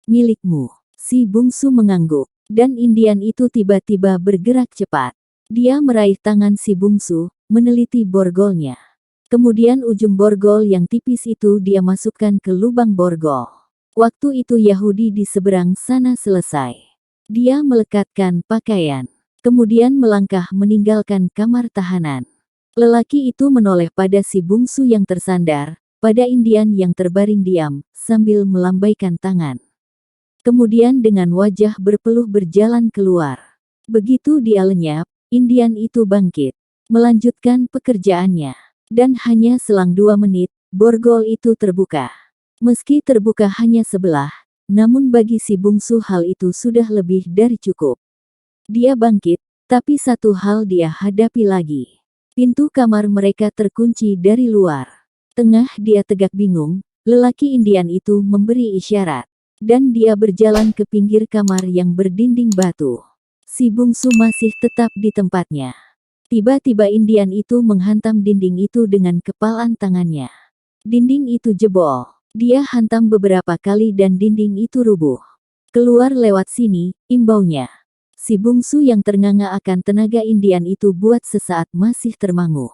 Milikmu. Si bungsu mengangguk. Dan Indian itu tiba-tiba bergerak cepat. Dia meraih tangan si bungsu, meneliti borgolnya. Kemudian ujung borgol yang tipis itu dia masukkan ke lubang borgol. Waktu itu Yahudi di seberang sana selesai. Dia melekatkan pakaian. Kemudian melangkah meninggalkan kamar tahanan. Lelaki itu menoleh pada si bungsu yang tersandar, pada Indian yang terbaring diam, sambil melambaikan tangan. Kemudian dengan wajah berpeluh berjalan keluar. Begitu dia lenyap, Indian itu bangkit, melanjutkan pekerjaannya. Dan hanya selang 2 menit, borgol itu terbuka. Meski terbuka hanya sebelah, namun bagi si bungsu hal itu sudah lebih dari cukup. Dia bangkit, tapi satu hal dia hadapi lagi. Pintu kamar mereka terkunci dari luar. Tengah dia tegak bingung, lelaki Indian itu memberi isyarat. Dan dia berjalan ke pinggir kamar yang berdinding batu. Si bungsu masih tetap di tempatnya. Tiba-tiba Indian itu menghantam dinding itu dengan kepalan tangannya. Dinding itu jebol. Dia hantam beberapa kali dan dinding itu rubuh. Keluar lewat sini, imbaunya. Si bungsu yang ternganga akan tenaga Indian itu buat sesaat masih termangu.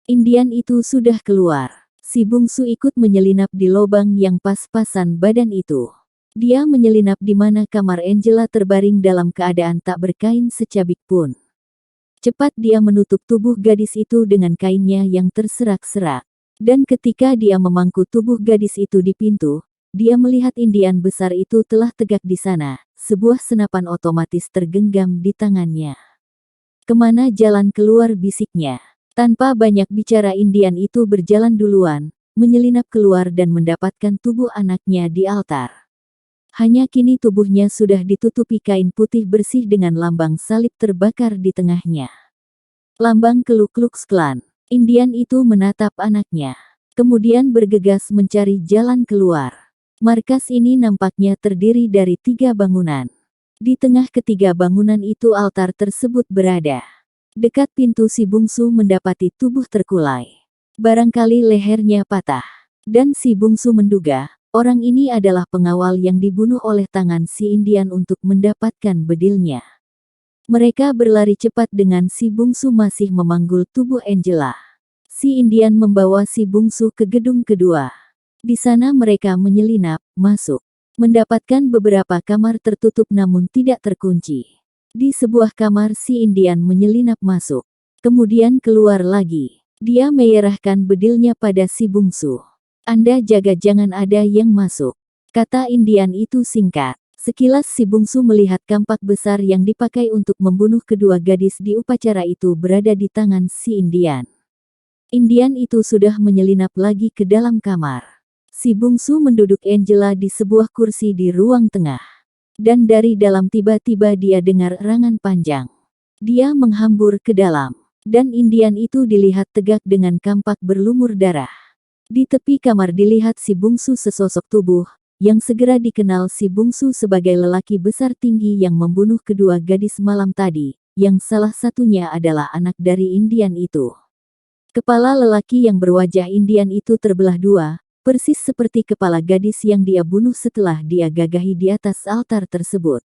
Indian itu sudah keluar. Si bungsu ikut menyelinap di lubang yang pas-pasan badan itu. Dia menyelinap di mana kamar Angela terbaring dalam keadaan tak berkain secabik pun. Cepat dia menutup tubuh gadis itu dengan kainnya yang terserak-serak. Dan ketika dia memangku tubuh gadis itu di pintu, dia melihat Indian besar itu telah tegak di sana, sebuah senapan otomatis tergenggam di tangannya. Kemana jalan keluar, bisiknya. Tanpa banyak bicara Indian itu berjalan duluan, menyelinap keluar dan mendapatkan tubuh anaknya di altar. Hanya kini tubuhnya sudah ditutupi kain putih bersih dengan lambang salib terbakar di tengahnya. Lambang Ku Klux Klan. Indian itu menatap anaknya. Kemudian bergegas mencari jalan keluar. Markas ini nampaknya terdiri dari 3 bangunan. Di tengah ketiga bangunan itu altar tersebut berada. Dekat pintu si bungsu mendapati tubuh terkulai. Barangkali lehernya patah. Dan si bungsu menduga, orang ini adalah pengawal yang dibunuh oleh tangan si Indian untuk mendapatkan bedilnya. Mereka berlari cepat dengan si bungsu masih memanggul tubuh Angela. Si Indian membawa si bungsu ke gedung kedua. Di sana mereka menyelinap, masuk. Mendapatkan beberapa kamar tertutup namun tidak terkunci. Di sebuah kamar si Indian menyelinap masuk. Kemudian keluar lagi. Dia menyerahkan bedilnya pada si bungsu. Anda jaga jangan ada yang masuk, kata Indian itu singkat. Sekilas si bungsu melihat kampak besar yang dipakai untuk membunuh kedua gadis di upacara itu berada di tangan si Indian. Indian itu sudah menyelinap lagi ke dalam kamar. Si bungsu menduduk Angela di sebuah kursi di ruang tengah. Dan dari dalam tiba-tiba dia dengar erangan panjang. Dia menghambur ke dalam. Dan Indian itu dilihat tegak dengan kampak berlumur darah. Di tepi kamar dilihat si bungsu sesosok tubuh, yang segera dikenal si bungsu sebagai lelaki besar tinggi yang membunuh kedua gadis malam tadi, yang salah satunya adalah anak dari Indian itu. Kepala lelaki yang berwajah Indian itu terbelah dua, persis seperti kepala gadis yang dia bunuh setelah dia gagahi di atas altar tersebut.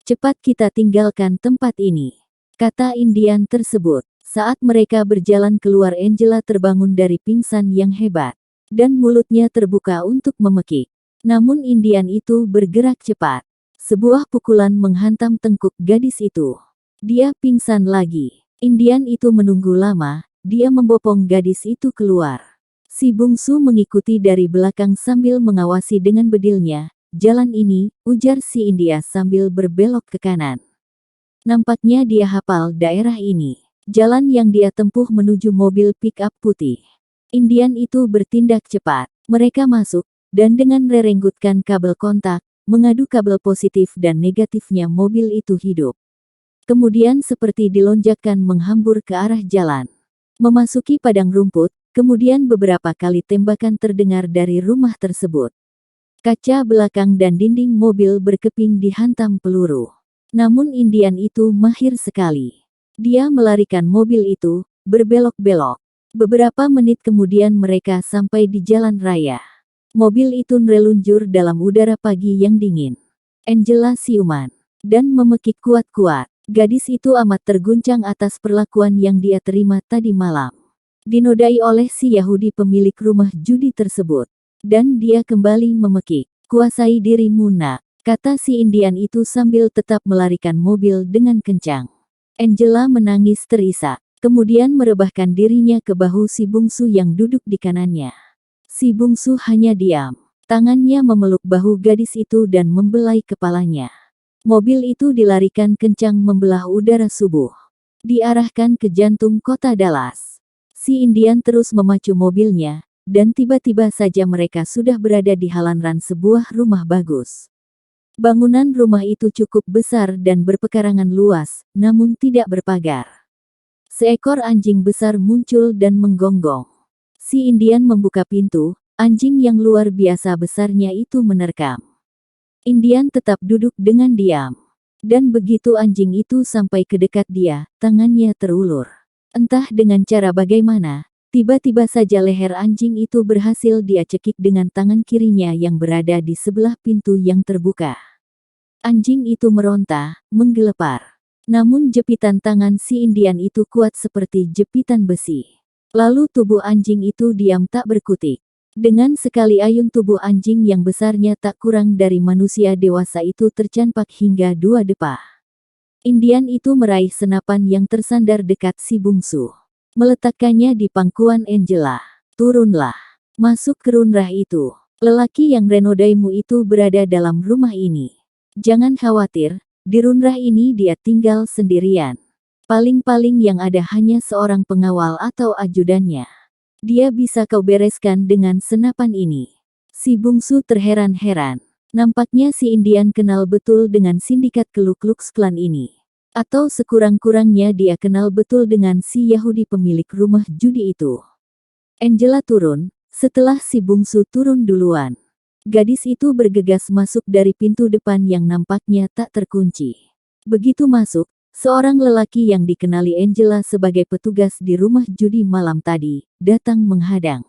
Cepat kita tinggalkan tempat ini, kata Indian tersebut. Saat mereka berjalan keluar Angela terbangun dari pingsan yang hebat. Dan mulutnya terbuka untuk memekik. Namun Indian itu bergerak cepat. Sebuah pukulan menghantam tengkuk gadis itu. Dia pingsan lagi. Indian itu menunggu lama, dia membopong gadis itu keluar. Si bungsu mengikuti dari belakang sambil mengawasi dengan bedilnya. Jalan ini, ujar si India sambil berbelok ke kanan. Nampaknya dia hafal daerah ini. Jalan yang dia tempuh menuju mobil pick-up putih. Indian itu bertindak cepat. Mereka masuk, dan dengan merenggutkan kabel kontak, mengadu kabel positif dan negatifnya mobil itu hidup. Kemudian seperti dilonjakkan menghambur ke arah jalan. Memasuki padang rumput, kemudian beberapa kali tembakan terdengar dari rumah tersebut. Kaca belakang dan dinding mobil berkeping dihantam peluru. Namun Indian itu mahir sekali. Dia melarikan mobil itu, berbelok-belok. Beberapa menit kemudian mereka sampai di jalan raya. Mobil itu mereluncur dalam udara pagi yang dingin. Angela siuman dan memekik kuat-kuat. Gadis itu amat terguncang atas perlakuan yang dia terima tadi malam. Dinodai oleh si Yahudi pemilik rumah judi tersebut. Dan dia kembali memekik. Kuasai dirimu nak, kata si Indian itu sambil tetap melarikan mobil dengan kencang. Angela menangis terisak, kemudian merebahkan dirinya ke bahu si bungsu yang duduk di kanannya. Si bungsu hanya diam. Tangannya memeluk bahu gadis itu dan membelai kepalanya. Mobil itu dilarikan kencang membelah udara subuh. Diarahkan ke jantung kota Dallas. Si Indian terus memacu mobilnya, dan tiba-tiba saja mereka sudah berada di halaman sebuah rumah bagus. Bangunan rumah itu cukup besar dan berpekarangan luas, namun tidak berpagar. Seekor anjing besar muncul dan menggonggong. Si Indian membuka pintu, anjing yang luar biasa besarnya itu menerkam. Indian tetap duduk dengan diam. Dan begitu anjing itu sampai ke dekat dia, tangannya terulur. Entah dengan cara bagaimana, tiba-tiba saja leher anjing itu berhasil dia cekik dengan tangan kirinya yang berada di sebelah pintu yang terbuka. Anjing itu meronta, menggelepar. Namun jepitan tangan si Indian itu kuat seperti jepitan besi. Lalu tubuh anjing itu diam tak berkutik. Dengan sekali ayun tubuh anjing yang besarnya tak kurang dari manusia dewasa itu tercampak hingga 2 depa. Indian itu meraih senapan yang tersandar dekat si bungsu. Meletakkannya di pangkuan Angela. Turunlah. Masuk ke runrah itu. Lelaki yang renodaimu itu berada dalam rumah ini. Jangan khawatir, di runrah ini dia tinggal sendirian. Paling-paling yang ada hanya seorang pengawal atau ajudannya. Dia bisa kau bereskan dengan senapan ini. Si bungsu terheran-heran. Nampaknya si Indian kenal betul dengan sindikat Ku Klux Klan ini. Atau sekurang-kurangnya dia kenal betul dengan si Yahudi pemilik rumah judi itu. Angela turun, setelah si bungsu turun duluan. Gadis itu bergegas masuk dari pintu depan yang nampaknya tak terkunci. Begitu masuk, seorang lelaki yang dikenali Angela sebagai petugas di rumah judi malam tadi, datang menghadang.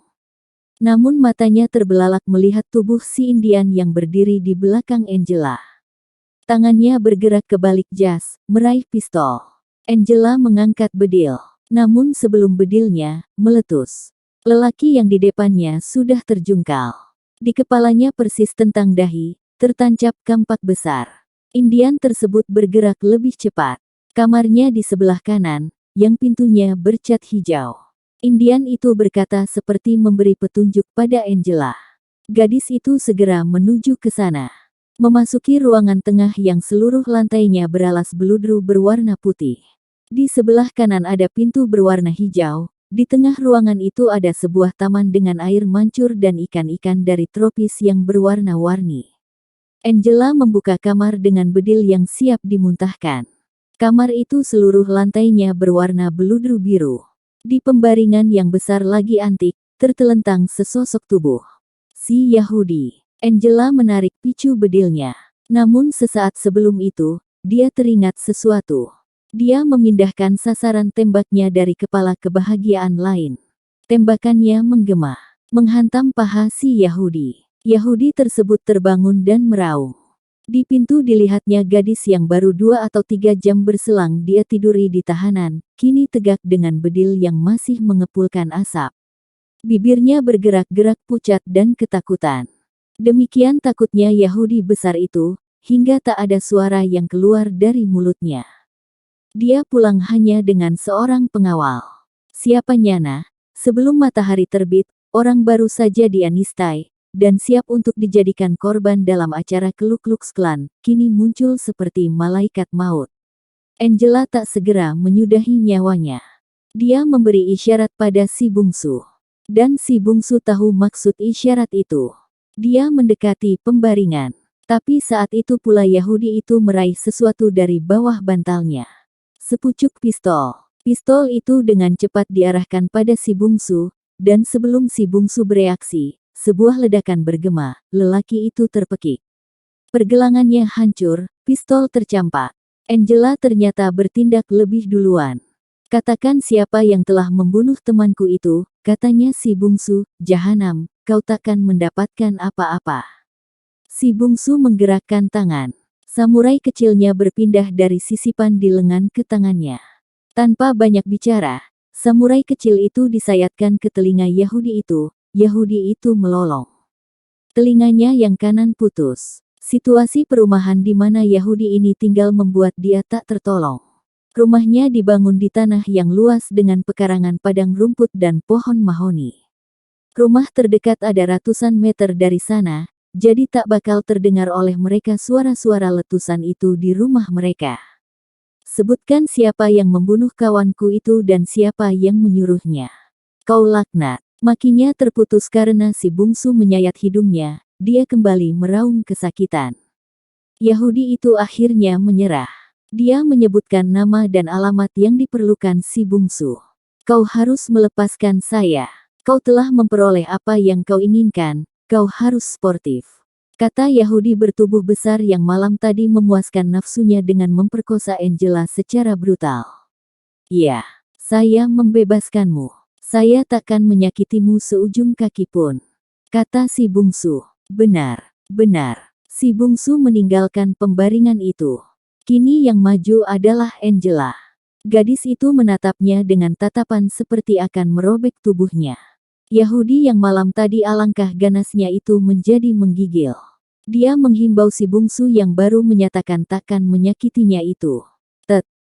Namun matanya terbelalak melihat tubuh si Indian yang berdiri di belakang Angela. Tangannya bergerak ke balik jas, meraih pistol. Angela mengangkat bedil. Namun sebelum bedilnya meletus, lelaki yang di depannya sudah terjungkal. Di kepalanya persis tentang dahi, tertancap kampak besar. Indian tersebut bergerak lebih cepat. Kamarnya di sebelah kanan, yang pintunya bercat hijau. Indian itu berkata seperti memberi petunjuk pada Angela. Gadis itu segera menuju ke sana. Memasuki ruangan tengah yang seluruh lantainya beralas beludru berwarna putih. Di sebelah kanan ada pintu berwarna hijau. Di tengah ruangan itu ada sebuah taman dengan air mancur dan ikan-ikan dari tropis yang berwarna-warni. Angela membuka kamar dengan bedil yang siap dimuntahkan. Kamar itu seluruh lantainya berwarna beludru biru. Di pembaringan yang besar lagi antik, tertelentang sesosok tubuh. Si Yahudi. Angela menarik picu bedilnya. Namun sesaat sebelum itu, dia teringat sesuatu. Dia memindahkan sasaran tembaknya dari kepala kebahagiaan lain. Tembakannya menggema, menghantam paha si Yahudi. Yahudi tersebut terbangun dan meraung. Di pintu dilihatnya gadis yang baru 2 atau 3 jam berselang dia tiduri di tahanan, kini tegak dengan bedil yang masih mengepulkan asap. Bibirnya bergerak-gerak pucat dan ketakutan. Demikian takutnya Yahudi besar itu, hingga tak ada suara yang keluar dari mulutnya. Dia pulang hanya dengan seorang pengawal. Siapanya nah? Sebelum matahari terbit, orang baru saja dia nistai, dan siap untuk dijadikan korban dalam acara Ku Klux Klan, kini muncul seperti malaikat maut. Angela tak segera menyudahi nyawanya. Dia memberi isyarat pada si bungsu. Dan si bungsu tahu maksud isyarat itu. Dia mendekati pembaringan. Tapi saat itu pula Yahudi itu meraih sesuatu dari bawah bantalnya. Sepucuk pistol. Pistol itu dengan cepat diarahkan pada si bungsu, dan sebelum si bungsu bereaksi, sebuah ledakan bergema, lelaki itu terpekik. Pergelangannya hancur, pistol tercampak. Angela ternyata bertindak lebih duluan. Katakan siapa yang telah membunuh temanku itu, katanya si bungsu, jahanam, kau takkan mendapatkan apa-apa. Si bungsu menggerakkan tangan. Samurai kecilnya berpindah dari sisipan di lengan ke tangannya. Tanpa banyak bicara, samurai kecil itu disayatkan ke telinga Yahudi itu. Yahudi itu melolong. Telinganya yang kanan putus. Situasi perumahan di mana Yahudi ini tinggal membuat dia tak tertolong. Rumahnya dibangun di tanah yang luas dengan pekarangan padang rumput dan pohon mahoni. Rumah terdekat ada ratusan meter dari sana. Jadi tak bakal terdengar oleh mereka suara-suara letusan itu di rumah mereka. Sebutkan siapa yang membunuh kawanku itu dan siapa yang menyuruhnya. Kau laknat. Makinya terputus karena si bungsu menyayat hidungnya, dia kembali meraung kesakitan. Yahudi itu akhirnya menyerah. Dia menyebutkan nama dan alamat yang diperlukan si bungsu. Kau harus melepaskan saya. Kau telah memperoleh apa yang kau inginkan, kau harus sportif. Kata Yahudi bertubuh besar yang malam tadi memuaskan nafsunya dengan memperkosa Angela secara brutal. Ya, saya membebaskanmu. Saya takkan menyakitimu seujung kaki pun. Kata si bungsu. Benar, benar. Si bungsu meninggalkan pembaringan itu. Kini yang maju adalah Angela. Gadis itu menatapnya dengan tatapan seperti akan merobek tubuhnya. Yahudi yang malam tadi alangkah ganasnya itu menjadi menggigil. Dia menghimbau si bungsu yang baru menyatakan takkan menyakitinya itu.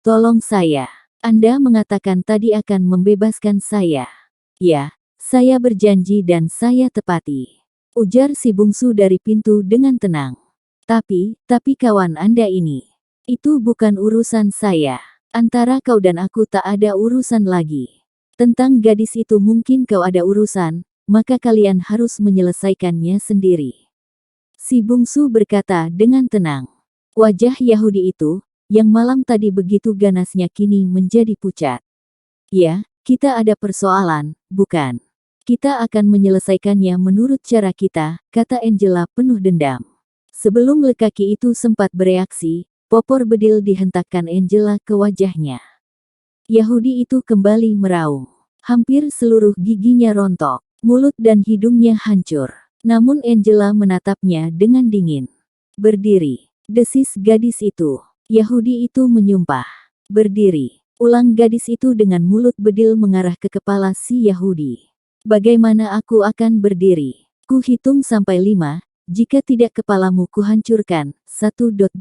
Tolong saya. Anda mengatakan tadi akan membebaskan saya. Ya, saya berjanji dan saya tepati. Ujar si bungsu dari pintu dengan tenang. Tapi kawan Anda ini. Itu bukan urusan saya. Antara kau dan aku tak ada urusan lagi. Tentang gadis itu mungkin kau ada urusan, maka kalian harus menyelesaikannya sendiri. Si bungsu berkata dengan tenang. Wajah Yahudi itu, yang malam tadi begitu ganasnya kini menjadi pucat. Ya, kita ada persoalan, bukan? Kita akan menyelesaikannya menurut cara kita, kata Angela penuh dendam. Sebelum lelaki itu sempat bereaksi, popor bedil dihentakkan Angela ke wajahnya. Yahudi itu kembali meraung. Hampir seluruh giginya rontok, mulut dan hidungnya hancur. Namun Angela menatapnya dengan dingin. Berdiri, desis gadis itu. Yahudi itu menyumpah. Berdiri, ulang gadis itu dengan mulut bedil mengarah ke kepala si Yahudi. Bagaimana aku akan berdiri? Ku hitung sampai 5, jika tidak kepalamu kuhancurkan. 1.2.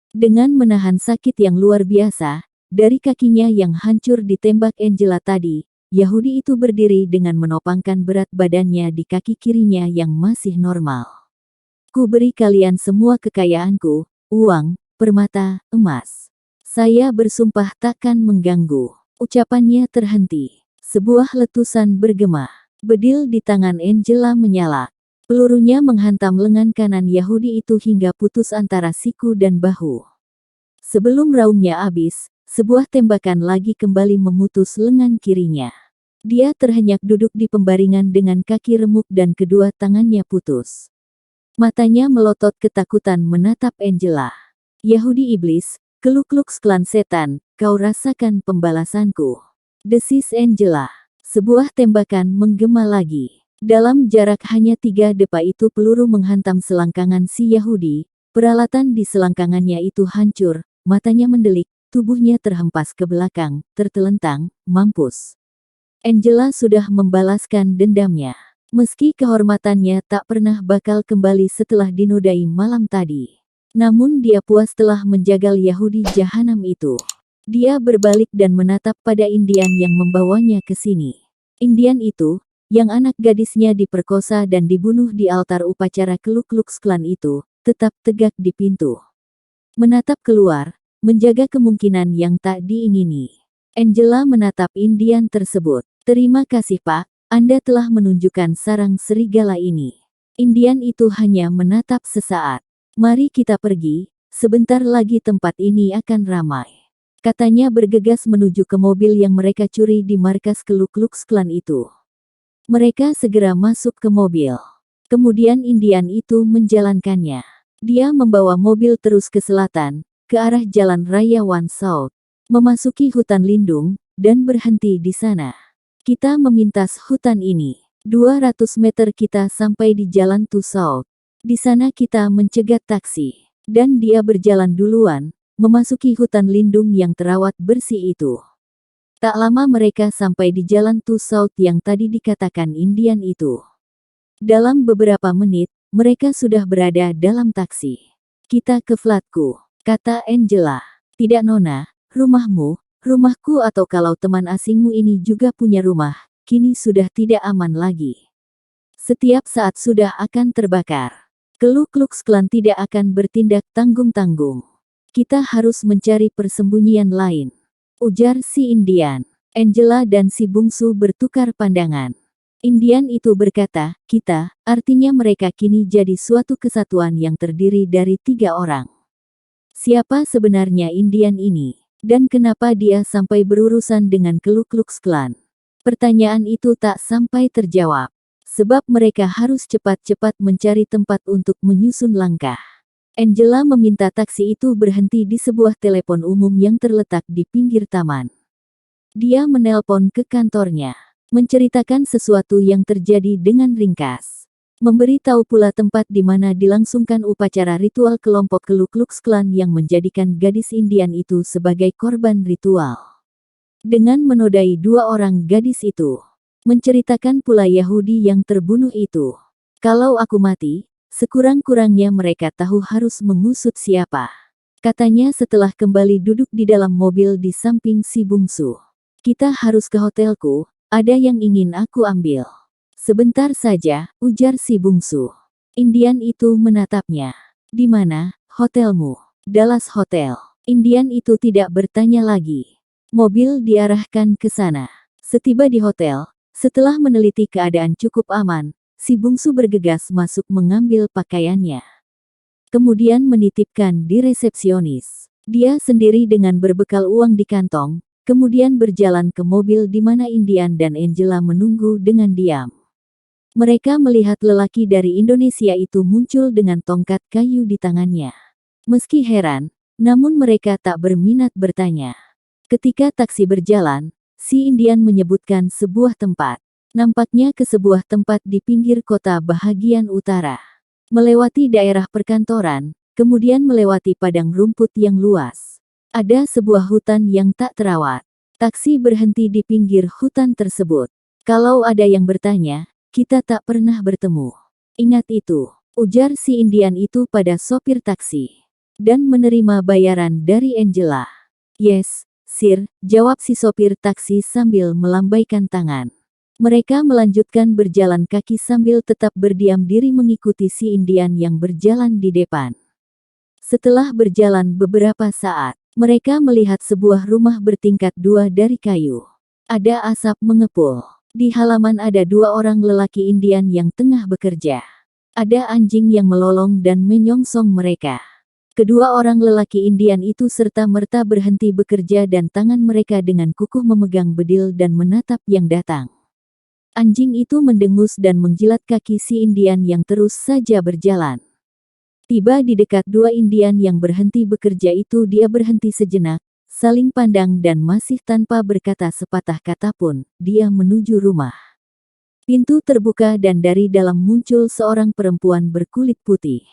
Dengan menahan sakit yang luar biasa, dari kakinya yang hancur ditembak Angela tadi, Yahudi itu berdiri dengan menopangkan berat badannya di kaki kirinya yang masih normal. Ku beri kalian semua kekayaanku, uang, permata, emas. Saya bersumpah takkan mengganggu. Ucapannya terhenti. Sebuah letusan bergema. Bedil di tangan Angela menyala. Pelurunya menghantam lengan kanan Yahudi itu hingga putus antara siku dan bahu. Sebelum raungnya habis, sebuah tembakan lagi kembali memutus lengan kirinya. Dia terhenyak duduk di pembaringan dengan kaki remuk dan kedua tangannya putus. Matanya melotot ketakutan menatap Angela. Yahudi iblis, Ku-Klux Klan setan, kau rasakan pembalasanku. Desis Angela. Sebuah tembakan menggema lagi. Dalam jarak hanya 3 depa itu peluru menghantam selangkangan si Yahudi. Peralatan di selangkangannya itu hancur, matanya mendelik, tubuhnya terhempas ke belakang, tertelentang, mampus. Angela sudah membalaskan dendamnya. Meski kehormatannya tak pernah bakal kembali setelah dinodai malam tadi. Namun dia puas telah menjagal Yahudi jahanam itu. Dia berbalik dan menatap pada Indian yang membawanya ke sini. Indian itu, yang anak gadisnya diperkosa dan dibunuh di altar upacara Ku-Klux Klan itu, tetap tegak di pintu. Menatap keluar, menjaga kemungkinan yang tak diingini. Angela menatap Indian tersebut. Terima kasih Pak, Anda telah menunjukkan sarang serigala ini. Indian itu hanya menatap sesaat. Mari kita pergi, sebentar lagi tempat ini akan ramai. Katanya bergegas menuju ke mobil yang mereka curi di markas Ku-Klux Klan itu. Mereka segera masuk ke mobil. Kemudian Indian itu menjalankannya. Dia membawa mobil terus ke selatan, ke arah Jalan Raya One South. Memasuki hutan lindung, dan berhenti di sana. Kita memintas hutan ini. 200 meter kita sampai di Jalan Two South. Di sana kita mencegat taksi, dan dia berjalan duluan, memasuki hutan lindung yang terawat bersih itu. Tak lama mereka sampai di Jalan Two South yang tadi dikatakan Indian itu. Dalam beberapa menit, mereka sudah berada dalam taksi. Kita ke flatku, kata Angela. Tidak Nona, rumahmu, rumahku atau kalau teman asingmu ini juga punya rumah, kini sudah tidak aman lagi. Setiap saat sudah akan terbakar. Ku-Klux Klan tidak akan bertindak tanggung-tanggung. Kita harus mencari persembunyian lain. Ujar si Indian. Angela dan si bungsu bertukar pandangan. Indian itu berkata, kita, artinya mereka kini jadi suatu kesatuan yang terdiri dari 3 orang. Siapa sebenarnya Indian ini? Dan kenapa dia sampai berurusan dengan Ku Klux Klan? Pertanyaan itu tak sampai terjawab. Sebab mereka harus cepat-cepat mencari tempat untuk menyusun langkah. Angela meminta taksi itu berhenti di sebuah telepon umum yang terletak di pinggir taman. Dia menelpon ke kantornya, menceritakan sesuatu yang terjadi dengan ringkas. Memberi tahu pula tempat di mana dilangsungkan upacara ritual kelompok Ku Klux Klan yang menjadikan gadis Indian itu sebagai korban ritual. Dengan menodai 2 orang gadis itu, menceritakan pula Yahudi yang terbunuh itu. Kalau aku mati, sekurang-kurangnya mereka tahu harus mengusut siapa. Katanya setelah kembali duduk di dalam mobil di samping si bungsu. Kita harus ke hotelku, ada yang ingin aku ambil. Sebentar saja, ujar si bungsu. Indian itu menatapnya. Di mana, hotelmu? Dallas Hotel. Indian itu tidak bertanya lagi. Mobil diarahkan ke sana. Setiba di hotel, setelah meneliti keadaan cukup aman, si bungsu bergegas masuk mengambil pakaiannya. Kemudian menitipkan di resepsionis. Dia sendiri dengan berbekal uang di kantong, kemudian berjalan ke mobil di mana Indian dan Angela menunggu dengan diam. Mereka melihat lelaki dari Indonesia itu muncul dengan tongkat kayu di tangannya. Meski heran, namun mereka tak berminat bertanya. Ketika taksi berjalan, si Indian menyebutkan sebuah tempat. Nampaknya ke sebuah tempat di pinggir kota bahagian utara. Melewati daerah perkantoran, kemudian melewati padang rumput yang luas. Ada sebuah hutan yang tak terawat. Taksi berhenti di pinggir hutan tersebut. Kalau ada yang bertanya, kita tak pernah bertemu. Ingat itu, ujar si Indian itu pada sopir taksi. Dan menerima bayaran dari Angela. Yes, sir, jawab si sopir taksi sambil melambaikan tangan. Mereka melanjutkan berjalan kaki sambil tetap berdiam diri mengikuti si Indian yang berjalan di depan. Setelah berjalan beberapa saat, mereka melihat sebuah rumah bertingkat 2 dari kayu. Ada asap mengepul. Di halaman ada 2 orang lelaki Indian yang tengah bekerja. Ada anjing yang melolong dan menyongsong mereka. Kedua orang lelaki Indian itu serta-merta berhenti bekerja dan tangan mereka dengan kukuh memegang bedil dan menatap yang datang. Anjing itu mendengus dan menjilat kaki si Indian yang terus saja berjalan. Tiba di dekat 2 Indian yang berhenti bekerja itu, dia berhenti sejenak, saling pandang dan masih tanpa berkata sepatah kata pun, dia menuju rumah. Pintu terbuka dan dari dalam muncul seorang perempuan berkulit putih.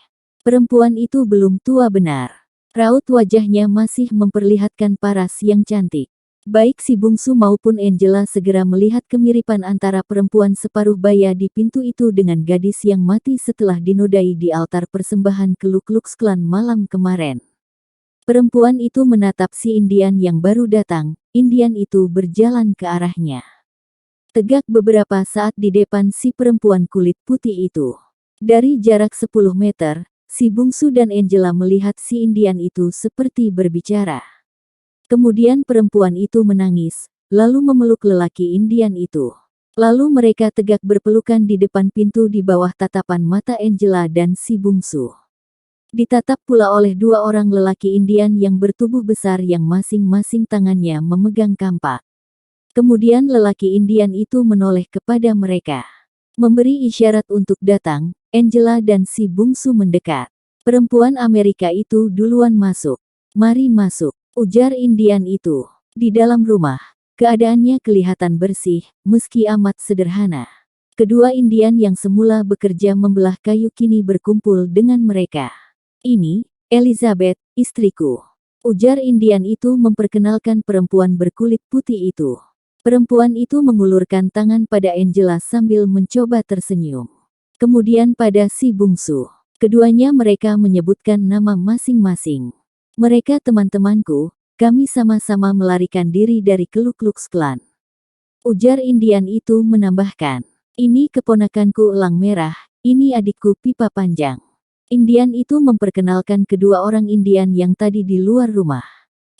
Perempuan itu belum tua benar. Raut wajahnya masih memperlihatkan paras yang cantik. Baik si bungsu maupun Angela segera melihat kemiripan antara perempuan separuh baya di pintu itu dengan gadis yang mati setelah dinodai di altar persembahan Ku Klux Klan malam kemarin. Perempuan itu menatap si Indian yang baru datang. Indian itu berjalan ke arahnya. Tegak beberapa saat di depan si perempuan kulit putih itu. Dari jarak 10 meter, si bungsu dan Angela melihat si Indian itu seperti berbicara. Kemudian perempuan itu menangis, lalu memeluk lelaki Indian itu. Lalu mereka tegak berpelukan di depan pintu di bawah tatapan mata Angela dan si bungsu. Ditatap pula oleh 2 orang lelaki Indian yang bertubuh besar yang masing-masing tangannya memegang kampak. Kemudian lelaki Indian itu menoleh kepada mereka. Memberi isyarat untuk datang, Angela dan si bungsu mendekat. Perempuan Amerika itu duluan masuk. Mari masuk, ujar Indian itu. Di dalam rumah, keadaannya kelihatan bersih, meski amat sederhana. Kedua Indian yang semula bekerja membelah kayu kini berkumpul dengan mereka. Ini, Elizabeth, istriku. Ujar Indian itu memperkenalkan perempuan berkulit putih itu. Perempuan itu mengulurkan tangan pada Angela sambil mencoba tersenyum. Kemudian pada si bungsu. Keduanya mereka menyebutkan nama masing-masing. Mereka teman-temanku, kami sama-sama melarikan diri dari Ku Klux Klan. Ujar Indian itu menambahkan. Ini keponakanku elang merah, ini adikku pipa panjang. Indian itu memperkenalkan kedua orang Indian yang tadi di luar rumah.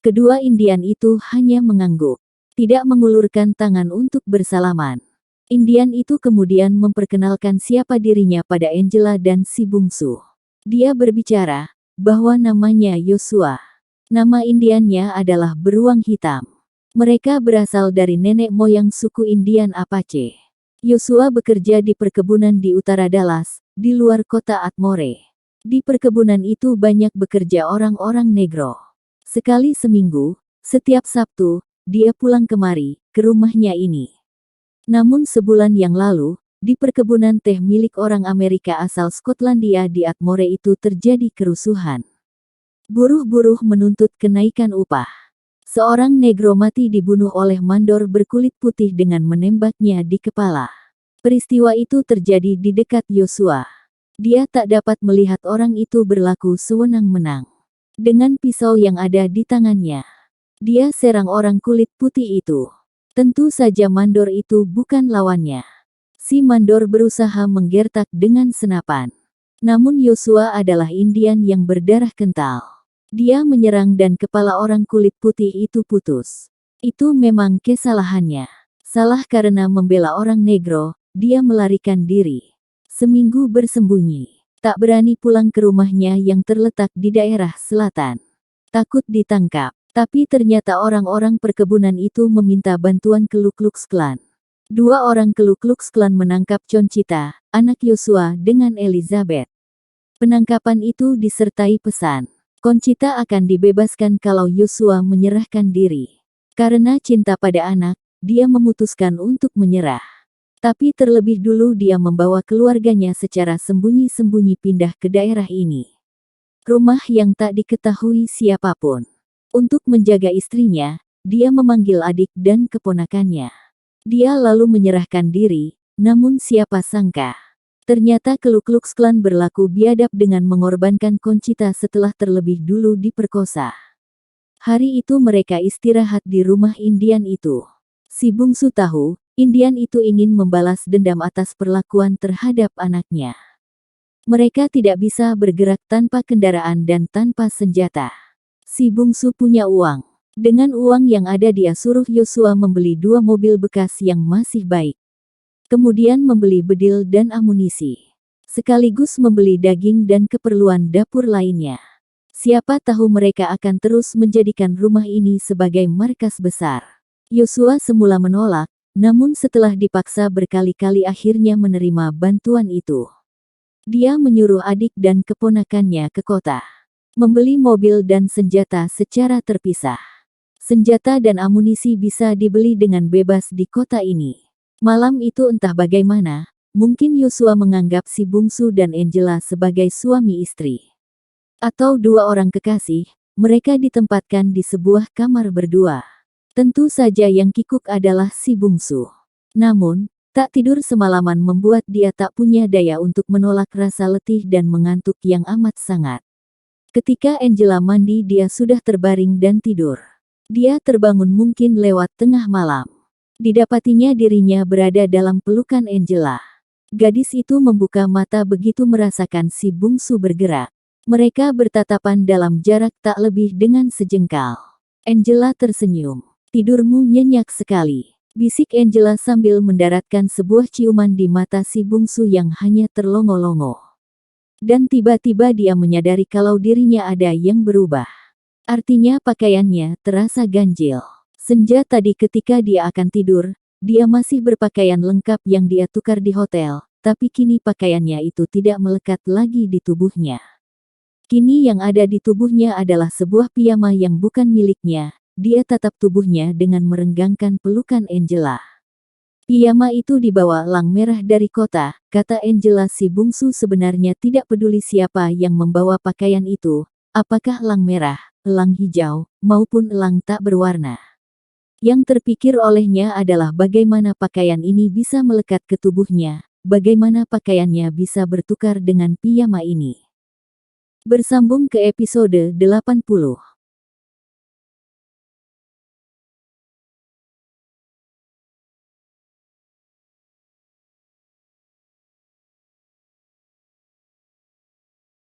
Kedua Indian itu hanya mengangguk. Tidak mengulurkan tangan untuk bersalaman. Indian itu kemudian memperkenalkan siapa dirinya pada Angela dan si bungsu. Dia berbicara bahwa namanya Yosua. Nama Indiannya adalah beruang hitam. Mereka berasal dari nenek moyang suku Indian Apache. Yosua bekerja di perkebunan di utara Dallas, di luar kota Atmore. Di perkebunan itu banyak bekerja orang-orang negro. Sekali seminggu, setiap Sabtu, dia pulang kemari, ke rumahnya ini. Namun sebulan yang lalu, di perkebunan teh milik orang Amerika asal Skotlandia di Atmore itu terjadi kerusuhan. Buruh-buruh menuntut kenaikan upah. Seorang negro mati dibunuh oleh mandor berkulit putih dengan menembaknya di kepala. Peristiwa itu terjadi di dekat Yosua. Dia tak dapat melihat orang itu berlaku sewenang-menang. Dengan pisau yang ada di tangannya, dia serang orang kulit putih itu. Tentu saja mandor itu bukan lawannya. Si mandor berusaha menggertak dengan senapan. Namun Yosua adalah Indian yang berdarah kental. Dia menyerang dan kepala orang kulit putih itu putus. Itu memang kesalahannya. Salah karena membela orang negro, dia melarikan diri. Seminggu bersembunyi. Tak berani pulang ke rumahnya yang terletak di daerah selatan. Takut ditangkap. Tapi ternyata orang-orang perkebunan itu meminta bantuan ke Ku Klux Klan. 2 orang ke Ku Klux Klan menangkap Conchita, anak Yosua, dengan Elizabeth. Penangkapan itu disertai pesan. Conchita akan dibebaskan kalau Yosua menyerahkan diri. Karena cinta pada anak, dia memutuskan untuk menyerah. Tapi terlebih dulu dia membawa keluarganya secara sembunyi-sembunyi pindah ke daerah ini. Rumah yang tak diketahui siapapun. Untuk menjaga istrinya, dia memanggil adik dan keponakannya. Dia lalu menyerahkan diri, namun siapa sangka. Ternyata Ku Klux Klan berlaku biadab dengan mengorbankan Conchita setelah terlebih dulu diperkosa. Hari itu mereka istirahat di rumah Indian itu. Si bungsu tahu, Indian itu ingin membalas dendam atas perlakuan terhadap anaknya. Mereka tidak bisa bergerak tanpa kendaraan dan tanpa senjata. Si bungsu punya uang. Dengan uang yang ada dia suruh Yosua membeli 2 mobil bekas yang masih baik. Kemudian membeli bedil dan amunisi. Sekaligus membeli daging dan keperluan dapur lainnya. Siapa tahu mereka akan terus menjadikan rumah ini sebagai markas besar. Yosua semula menolak, namun setelah dipaksa berkali-kali akhirnya menerima bantuan itu. Dia menyuruh adik dan keponakannya ke kota. Membeli mobil dan senjata secara terpisah. Senjata dan amunisi bisa dibeli dengan bebas di kota ini. Malam itu entah bagaimana, mungkin Yosua menganggap si bungsu dan Angela sebagai suami istri. Atau 2 orang kekasih, mereka ditempatkan di sebuah kamar berdua. Tentu saja yang kikuk adalah si bungsu. Namun, tak tidur semalaman membuat dia tak punya daya untuk menolak rasa letih dan mengantuk yang amat sangat. Ketika Angela mandi dia sudah terbaring dan tidur. Dia terbangun mungkin lewat tengah malam. Didapatinya dirinya berada dalam pelukan Angela. Gadis itu membuka mata begitu merasakan si bungsu bergerak. Mereka bertatapan dalam jarak tak lebih dengan sejengkal. Angela tersenyum. Tidurmu nyenyak sekali, bisik Angela sambil mendaratkan sebuah ciuman di mata si bungsu yang hanya terlongo-longo. Dan tiba-tiba dia menyadari kalau dirinya ada yang berubah. Artinya pakaiannya terasa ganjil. Senja tadi ketika dia akan tidur, dia masih berpakaian lengkap yang dia tukar di hotel, tapi kini pakaiannya itu tidak melekat lagi di tubuhnya. Kini yang ada di tubuhnya adalah sebuah piyama yang bukan miliknya. Dia tatap tubuhnya dengan merenggangkan pelukan Angela. Piyama itu dibawa elang merah dari kota, kata Angela. Si bungsu sebenarnya tidak peduli siapa yang membawa pakaian itu, apakah elang merah, elang hijau, maupun elang tak berwarna. Yang terpikir olehnya adalah bagaimana pakaian ini bisa melekat ke tubuhnya, bagaimana pakaiannya bisa bertukar dengan piyama ini. Bersambung ke episode 80.